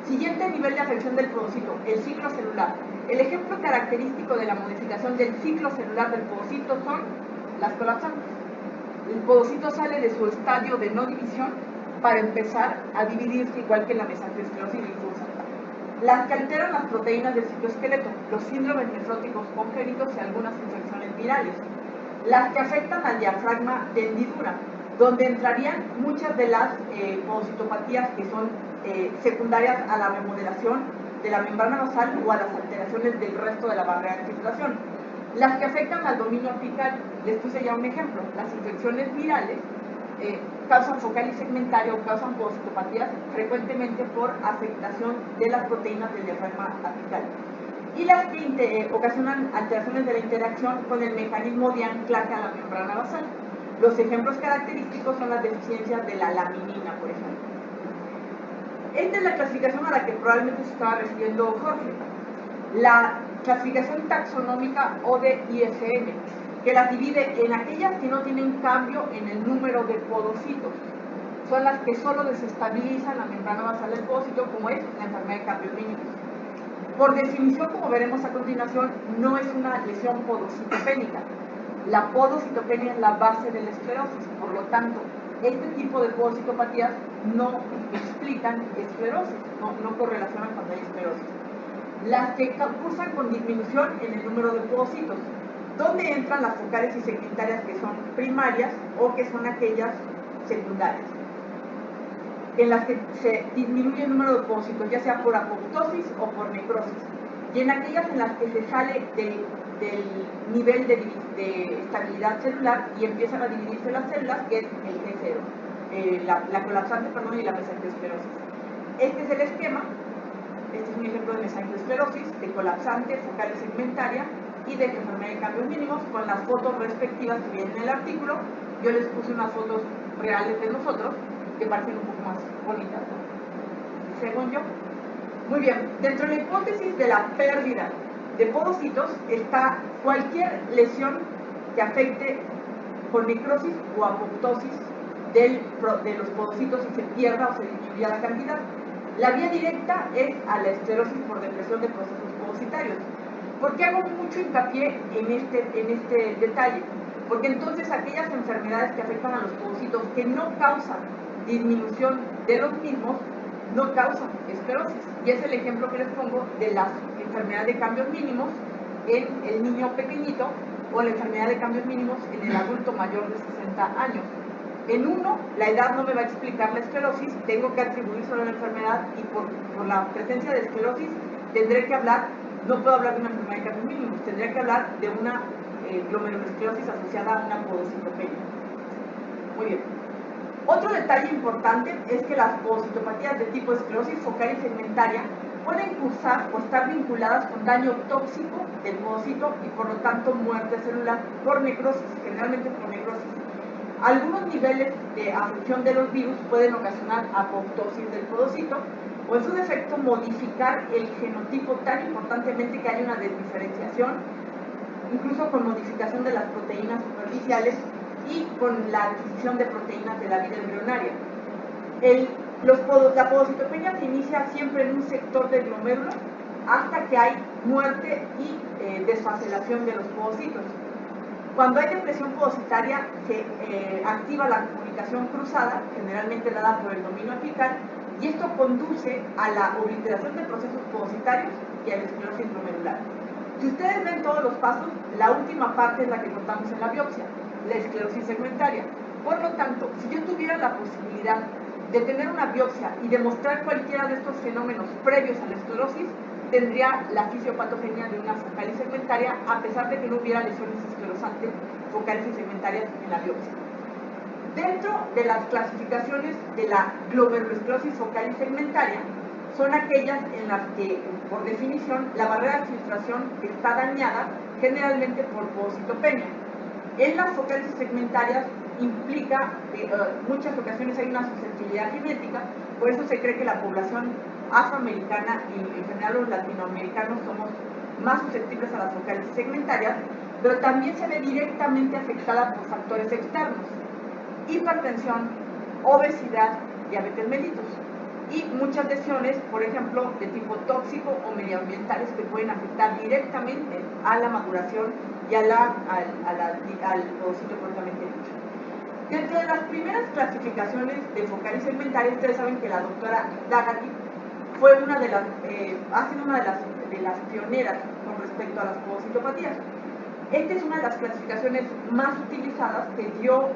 Siguiente nivel de afección del podocito, el ciclo celular. El ejemplo característico de la modificación del ciclo celular del podocito son las colapsantes. El podocito sale de su estadio de no división para empezar a dividirse igual que en la mesangiosclerosis difusa. Las que alteran las proteínas del citoesqueleto, los síndromes nefróticos congénitos y algunas infecciones virales. Las que afectan al diafragma de hendidura, donde entrarían muchas de las podocitopatías que son secundarias a la remodelación de la membrana basal o a las alteraciones del resto de la barrera de filtración. Las que afectan al dominio apical, les puse ya un ejemplo, las infecciones virales causan focal y segmentaria o causan podocitopatías frecuentemente por afectación de las proteínas del diafragma apical. Y las que ocasionan alteraciones de la interacción con el mecanismo de anclaje a la membrana basal. Los ejemplos característicos son las deficiencias de la laminina, por ejemplo. Esta es la clasificación a la que probablemente se estaba refiriendo Jorge. La clasificación taxonómica o de IFM, que las divide en aquellas que no tienen cambio en el número de podocitos. Son las que solo desestabilizan la membrana basal del podocito, como es la enfermedad de cambios mínimos. Por definición, como veremos a continuación, no es una lesión podocitopénica. La podocitopenia es la base de la esclerosis, por lo tanto, este tipo de podocitopatías no explican esclerosis, no correlacionan cuando hay esclerosis. Las que cursan con disminución en el número de podocitos, donde entran las focales y segmentarias que son primarias o que son aquellas secundarias, en las que se disminuye el número de podocitos, ya sea por apoptosis o por necrosis, y en aquellas en las que se sale del nivel de estabilidad celular y empiezan a dividirse las células, que es el G0, la colapsante, y la mesangiosclerosis. Este es el esquema, este es un ejemplo de mesangiosclerosis, de colapsante, focal y segmentaria, y de enfermedad de cambios mínimos, con las fotos respectivas que vienen en el artículo. Yo les puse unas fotos reales de nosotros, que parecen un poco más bonitas, ¿no? Según yo. Muy bien, dentro de la hipótesis de la pérdida de podocitos está cualquier lesión que afecte con necrosis o apoptosis de los podocitos y se pierda o se disminuya la cantidad. La vía directa es a la esclerosis por depresión de procesos podocitarios. ¿Por qué hago mucho hincapié en este detalle? Porque entonces aquellas enfermedades que afectan a los podocitos que no causan disminución de los mismos, no causan esclerosis. Y es el ejemplo que les pongo de la enfermedad de cambios mínimos en el niño pequeño o la enfermedad de cambios mínimos en el adulto mayor de 60 años. En uno, la edad no me va a explicar la esclerosis, tengo que atribuir solo la enfermedad y por la presencia de esclerosis tendré que hablar, no puedo hablar de una enfermedad de cambios mínimos, tendría que hablar de una glomerulosclerosis asociada a una podocitopenia. Muy bien. Otro detalle importante es que las podocitopatías de tipo esclerosis focal y segmentaria pueden cursar o estar vinculadas con daño tóxico del podocito y por lo tanto muerte celular por necrosis, generalmente por necrosis. Algunos niveles de afección de los virus pueden ocasionar apoptosis del podocito o en su defecto modificar el genotipo tan importantemente que hay una desdiferenciación, incluso con modificación de las proteínas superficiales y con la adquisición de proteínas de la vida embrionaria. La podocitopenia se inicia siempre en un sector del glomérulo hasta que hay muerte y desfacelación de los podocitos. Cuando hay depresión podocitaria se activa la comunicación cruzada, generalmente dada por el dominio apical, y esto conduce a la obliteración de procesos podocitarios y a la esclerosis glomerular. Si ustedes ven todos los pasos, la última parte es la que contamos en la biopsia. la esclerosis segmentaria. Por lo tanto, si yo tuviera la posibilidad de tener una biopsia y demostrar cualquiera de estos fenómenos previos a la esclerosis, tendría la fisiopatogenia de una focalis segmentaria, a pesar de que no hubiera lesiones esclerosantes focales y segmentarias en la biopsia. Dentro de las clasificaciones de la glomerulosclerosis focal y segmentaria, son aquellas en las que, por definición, la barrera de filtración está dañada, generalmente por poocitopenia. En las focales y segmentarias implica, muchas ocasiones hay una susceptibilidad genética, por eso se cree que la población afroamericana y en general los latinoamericanos somos más susceptibles a las focales y segmentarias, pero también se ve directamente afectada por factores externos: hipertensión, obesidad, diabetes mellitus y muchas lesiones, por ejemplo, de tipo tóxico o medioambientales que pueden afectar directamente a la maduración y al ovocito propiamente dicho. Dentro de las primeras clasificaciones de focalis segmentarias, ustedes saben que la doctora Daugherty fue una de las pioneras con respecto a las poocitopatías. Esta es una de las clasificaciones más utilizadas que dio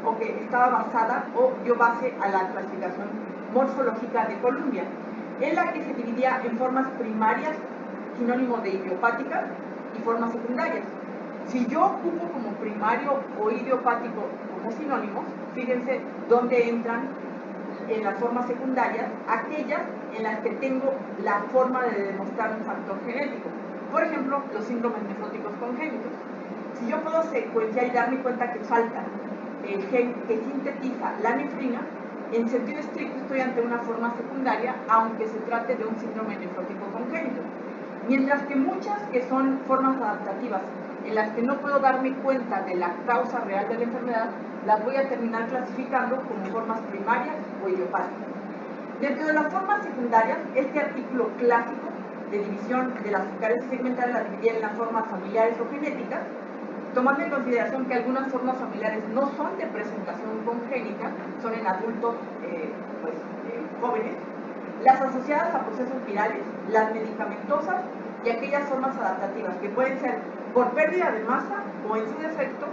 o que estaba basada o dio base a la clasificación morfológica de Columbia, en la que se dividía en formas primarias, sinónimo de idiopáticas, y formas secundarias. Si yo ocupo como primario o idiopático como sinónimos, fíjense dónde entran en las formas secundarias aquellas en las que tengo la forma de demostrar un factor genético. Por ejemplo, los síndromes nefróticos congénitos. Si yo puedo secuenciar y darme cuenta que falta el gen que sintetiza la nefrina, en sentido estricto estoy ante una forma secundaria, aunque se trate de un síndrome nefrótico congénito. Mientras que muchas que son formas adaptativas, en las que no puedo darme cuenta de la causa real de la enfermedad, las voy a terminar clasificando como formas primarias o idiopáticas. Dentro de las formas secundarias, este artículo clásico de división de las focales y segmentarias las dividía en las formas familiares o genéticas, tomando en consideración que algunas formas familiares no son de presentación congénita, son en adultos jóvenes, las asociadas a procesos virales, las medicamentosas y aquellas formas adaptativas que pueden ser por pérdida de masa o, en su defecto,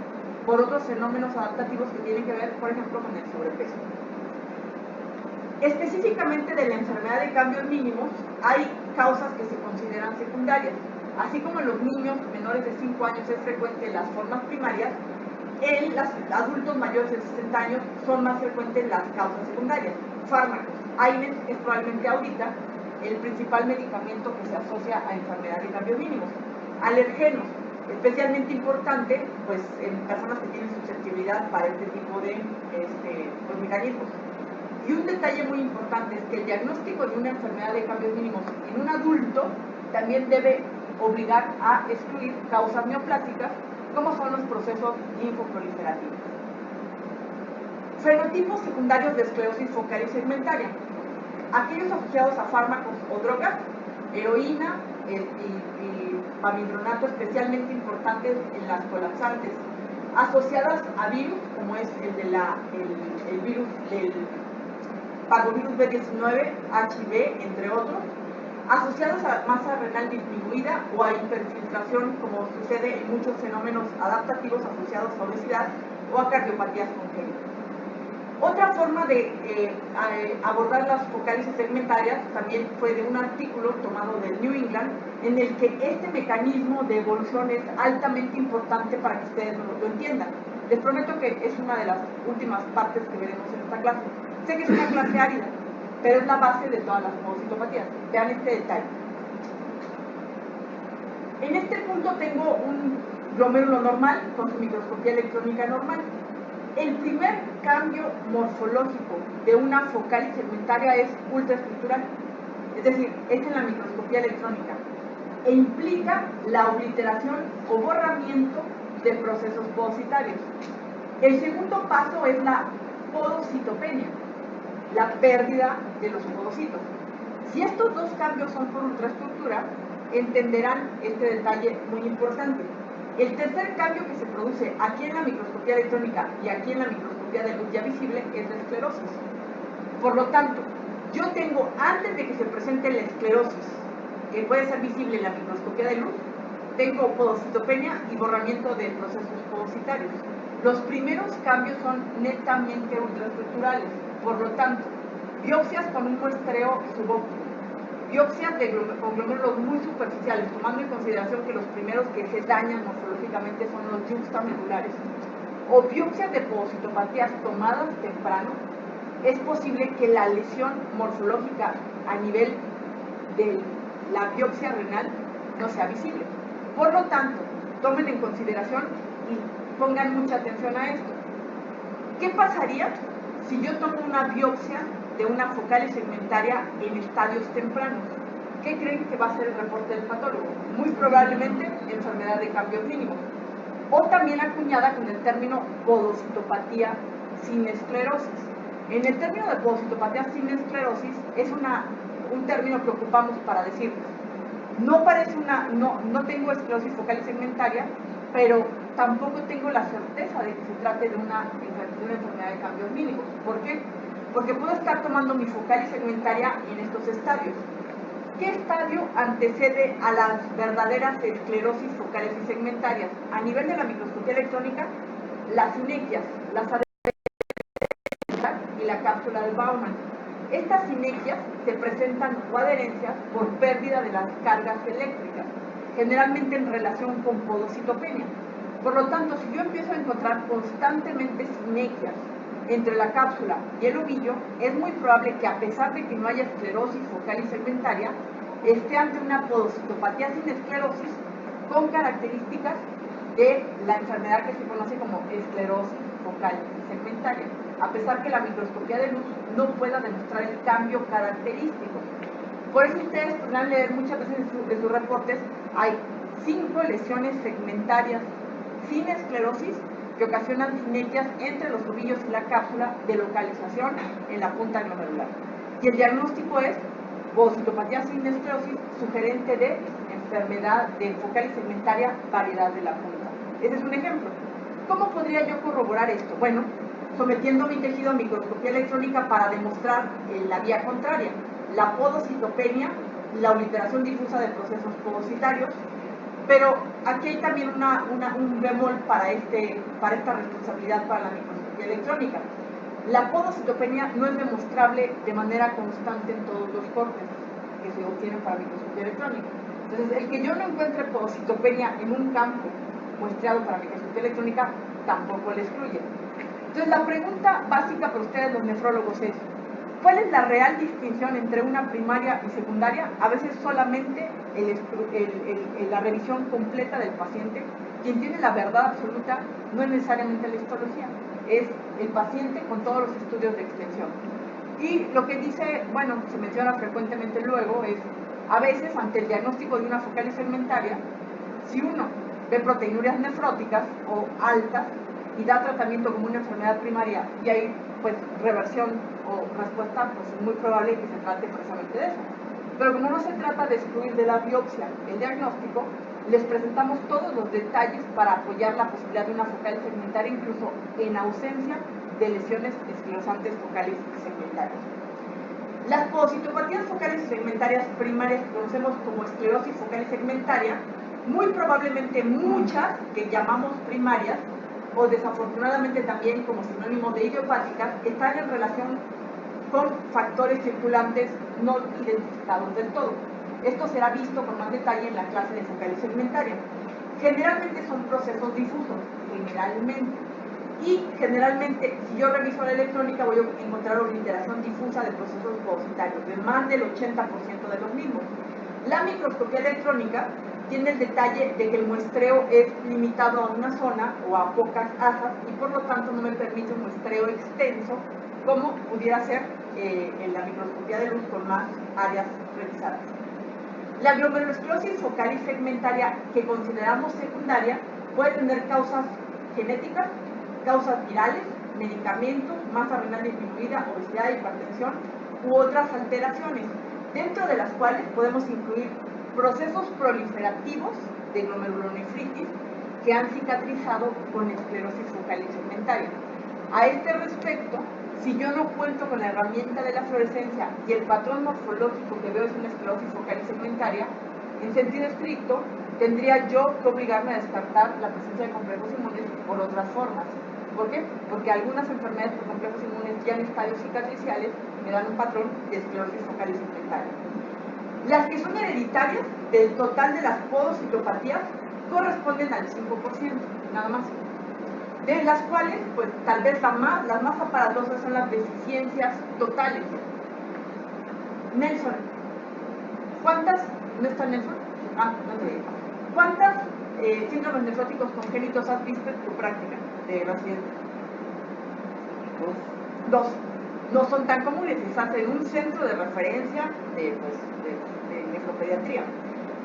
por otros fenómenos adaptativos que tienen que ver, por ejemplo, con el sobrepeso. Específicamente de la enfermedad de cambios mínimos, hay causas que se consideran secundarias. Así como en los niños menores de 5 años es frecuente las formas primarias, en los adultos mayores de 60 años son más frecuentes las causas secundarias. Fármacos. AINES es probablemente ahorita el principal medicamento que se asocia a enfermedad de cambios mínimos. Alergenos, especialmente importante pues en personas que tienen susceptibilidad para este tipo de mecanismos. Y un detalle muy importante es que el diagnóstico de una enfermedad de cambios mínimos en un adulto también debe obligar a excluir causas neoplásicas, como son los procesos linfoproliferativos. Fenotipos secundarios de esclerosis focal y segmentaria. Aquellos asociados a fármacos o drogas, heroína y pamidronato, especialmente importantes en las colapsantes, asociadas a virus, como es el virus del parvovirus B19, HIV, entre otros, asociados a masa renal disminuida o a hiperfiltración, como sucede en muchos fenómenos adaptativos asociados a obesidad o a cardiopatías congénitas. Otra forma de abordar las focales y segmentarias también fue de un artículo tomado del New England, en el que este mecanismo de evolución es altamente importante para que ustedes lo entiendan. Les prometo que es una de las últimas partes que veremos en esta clase. Sé que es una clase árida, pero es la base de todas las poocitopatías. Vean este detalle. En este punto tengo un glomérulo normal con su microscopía electrónica normal. El primer cambio morfológico de una focal y segmentaria es ultraestructural, es decir, es en la microscopía electrónica, e implica la obliteración o borramiento de procesos poocitarios. El segundo paso es la podocitopenia, la pérdida de los podocitos. Si estos dos cambios son por ultraestructura, entenderán este detalle muy importante. El tercer cambio que se produce aquí en la microscopía electrónica y aquí en la microscopía de luz ya visible es la esclerosis. Por lo tanto, yo tengo, antes de que se presente la esclerosis, que puede ser visible en la microscopía de luz, tengo podocitopenia y borramiento de procesos poocitarios. Los primeros cambios son netamente ultraestructurales, por lo tanto, biopsias con un muestreo subóptimo, biopsias de conglomerados muy superficiales, tomando en consideración que los primeros que se dañan morfológicamente son los yuxtamedulares, o biopsias de podocitopatías tomadas temprano, es posible que la lesión morfológica a nivel de la biopsia renal no sea visible. Por lo tanto, tomen en consideración y pongan mucha atención a esto. ¿Qué pasaría si yo tomo una biopsia de una focal segmentaria en estadios tempranos? ¿Qué creen que va a ser el reporte del patólogo? Muy probablemente enfermedad de cambio clínico, o también acuñada con el término podocitopatía sin esclerosis. En el término de podocitopatía sin esclerosis es un término que ocupamos para decir no tengo esclerosis focal segmentaria, pero tampoco tengo la certeza de que se trate de una enfermedad de cambios mínimos. ¿Por qué? Porque puedo estar tomando mi focal segmentaria en estos estadios. ¿Qué estadio antecede a las verdaderas esclerosis focales y segmentarias? A nivel de la microscopía electrónica, las sinequias, las y la cápsula de Baumann. Estas sinequias se presentan o adherencias por pérdida de las cargas eléctricas, generalmente en relación con podocitopenia. Por lo tanto, si yo empiezo a encontrar constantemente sinequias entre la cápsula y el ovillo, es muy probable que, a pesar de que no haya esclerosis focal y segmentaria, esté ante una podocitopatía sin esclerosis con características de la enfermedad que se conoce como esclerosis focal y segmentaria, a pesar que la microscopía de luz no pueda demostrar el cambio característico. Por eso ustedes podrán leer muchas veces en sus reportes, hay 5 lesiones segmentarias sin esclerosis que ocasionan sinequias entre los ovillos y la cápsula de localización en la punta glomerular. Y el diagnóstico es podocitopatía sin esclerosis sugerente de enfermedad de focal y segmentaria variedad de la punta. Ese es un ejemplo. ¿Cómo podría yo corroborar esto? Bueno, sometiendo mi tejido a microscopía electrónica para demostrar la vía contraria, la podocitopenia, la obliteración difusa de procesos podocitarios, pero aquí hay también un bemol para esta responsabilidad para la microscopía electrónica. La podocitopenia no es demostrable de manera constante en todos los cortes que se obtienen para microscopía electrónica. Entonces, el que yo no encuentre podocitopenia en un campo muestreado para microscopía electrónica tampoco le excluye. Entonces, la pregunta básica para ustedes los nefrólogos es: ¿cuál es la real distinción entre una primaria y secundaria? A veces solamente la revisión completa del paciente, quien tiene la verdad absoluta, no es necesariamente la histología, es el paciente con todos los estudios de extensión. Y lo que dice, bueno, se menciona frecuentemente luego, es a veces ante el diagnóstico de una focal segmentaria, si uno ve proteinurias nefróticas o altas y da tratamiento como una enfermedad primaria y hay pues reversión o respuesta, pues es muy probable que se trate precisamente de eso. Pero como no se trata de excluir de la biopsia el diagnóstico, les presentamos todos los detalles para apoyar la posibilidad de una focal segmentaria, incluso en ausencia de lesiones esclerosantes focales segmentarias. Las podocitopatías focales segmentarias primarias que conocemos como esclerosis focal segmentaria, muy probablemente muchas que llamamos primarias, o desafortunadamente también como sinónimo de idiopáticas, están en relación con factores circulantes no identificados del todo. Esto será visto con más detalle en la clase de focal segmentaria. Generalmente son procesos difusos, generalmente. Y generalmente, si yo reviso la electrónica, voy a encontrar una alteración difusa de procesos podocitarios, de más del 80% de los mismos. La microscopía electrónica tiene el detalle de que el muestreo es limitado a una zona o a pocas asas y por lo tanto no me permite un muestreo extenso como pudiera ser en la microscopía de luz con más áreas revisadas. La glomerulosclerosis focal y segmentaria que consideramos secundaria puede tener causas genéticas, causas virales, medicamentos, masa renal disminuida, obesidad, hipertensión u otras alteraciones, dentro de las cuales podemos incluir procesos proliferativos de glomerulonefritis que han cicatrizado con esclerosis focal y segmentaria. A este respecto, si yo no cuento con la herramienta de la fluorescencia y el patrón morfológico que veo es una esclerosis focal y segmentaria, en sentido estricto, tendría yo que obligarme a descartar la presencia de complejos inmunes por otras formas. ¿Por qué? Porque algunas enfermedades por complejos inmunes ya en estadios cicatriciales me dan un patrón de esclerosis focal y segmentaria. Las que son hereditarias del total de las podocitopatías corresponden al 5%, nada más. De las cuales, pues tal vez las más aparatosas son las deficiencias totales. Nelson, ¿cuántas? ¿No está Nelson? Ah, no sé. ¿Cuántas síndromes nefróticos congénitos has visto en tu práctica de residente? Dos. No son tan comunes, estás en un centro de referencia de nefropediatría.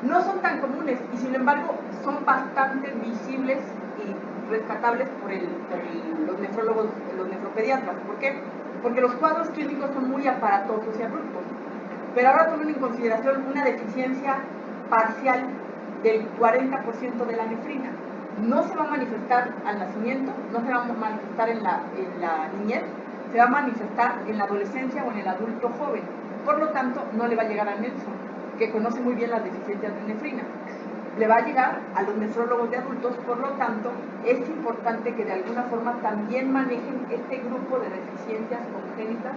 No son tan comunes y sin embargo son bastante visibles y rescatables por los nefrólogos, los nefropediatras. ¿Por qué? Porque los cuadros clínicos son muy aparatosos y abruptos. Pero ahora tomen en consideración una deficiencia parcial del 40% de la nefrina. No se va a manifestar al nacimiento, no se va a manifestar en la niñez, se va a manifestar en la adolescencia o en el adulto joven. Por lo tanto, no le va a llegar a Nelson, que conoce muy bien las deficiencias de nefrina. Le va a llegar a los nefrólogos de adultos, por lo tanto, es importante que de alguna forma también manejen este grupo de deficiencias congénitas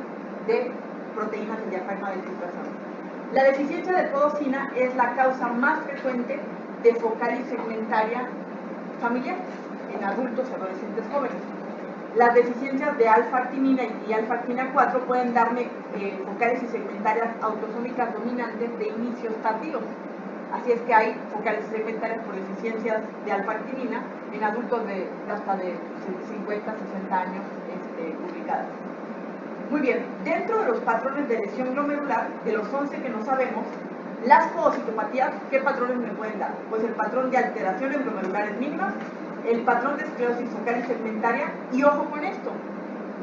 de proteínas del diafragma del filtrazón. La deficiencia de podocina es la causa más frecuente de focal y segmentaria familiar en adultos y adolescentes jóvenes. Las deficiencias de alfa-actinina y alfa-actina 4 pueden darme focales y segmentarias autosómicas dominantes de inicios tardíos. Así es que hay focales y segmentarias por deficiencias de alfa-actinina en adultos hasta de 50, 60 años publicadas. Muy bien, dentro de los patrones de lesión glomerular, de los 11 que no sabemos, las podocitopatías, ¿qué patrones me pueden dar? Pues el patrón de alteraciones glomerulares mínimas, el patrón de esclerosis focal y segmentaria, y ojo con esto,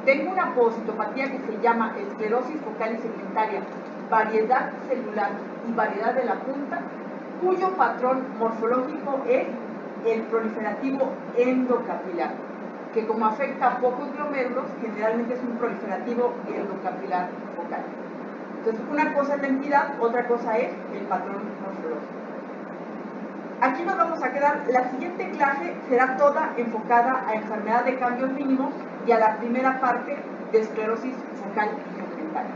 tengo una podocitopatía que se llama esclerosis focal y segmentaria, variedad celular y variedad de la punta, cuyo patrón morfológico es el proliferativo endocapilar, que como afecta a pocos glomérulos, generalmente es un proliferativo endocapilar focal. Entonces, una cosa es la entidad, otra cosa es el patrón morfológico. Aquí nos vamos a quedar. La siguiente clase será toda enfocada a enfermedad de cambios mínimos y a la primera parte de esclerosis focal y segmentaria.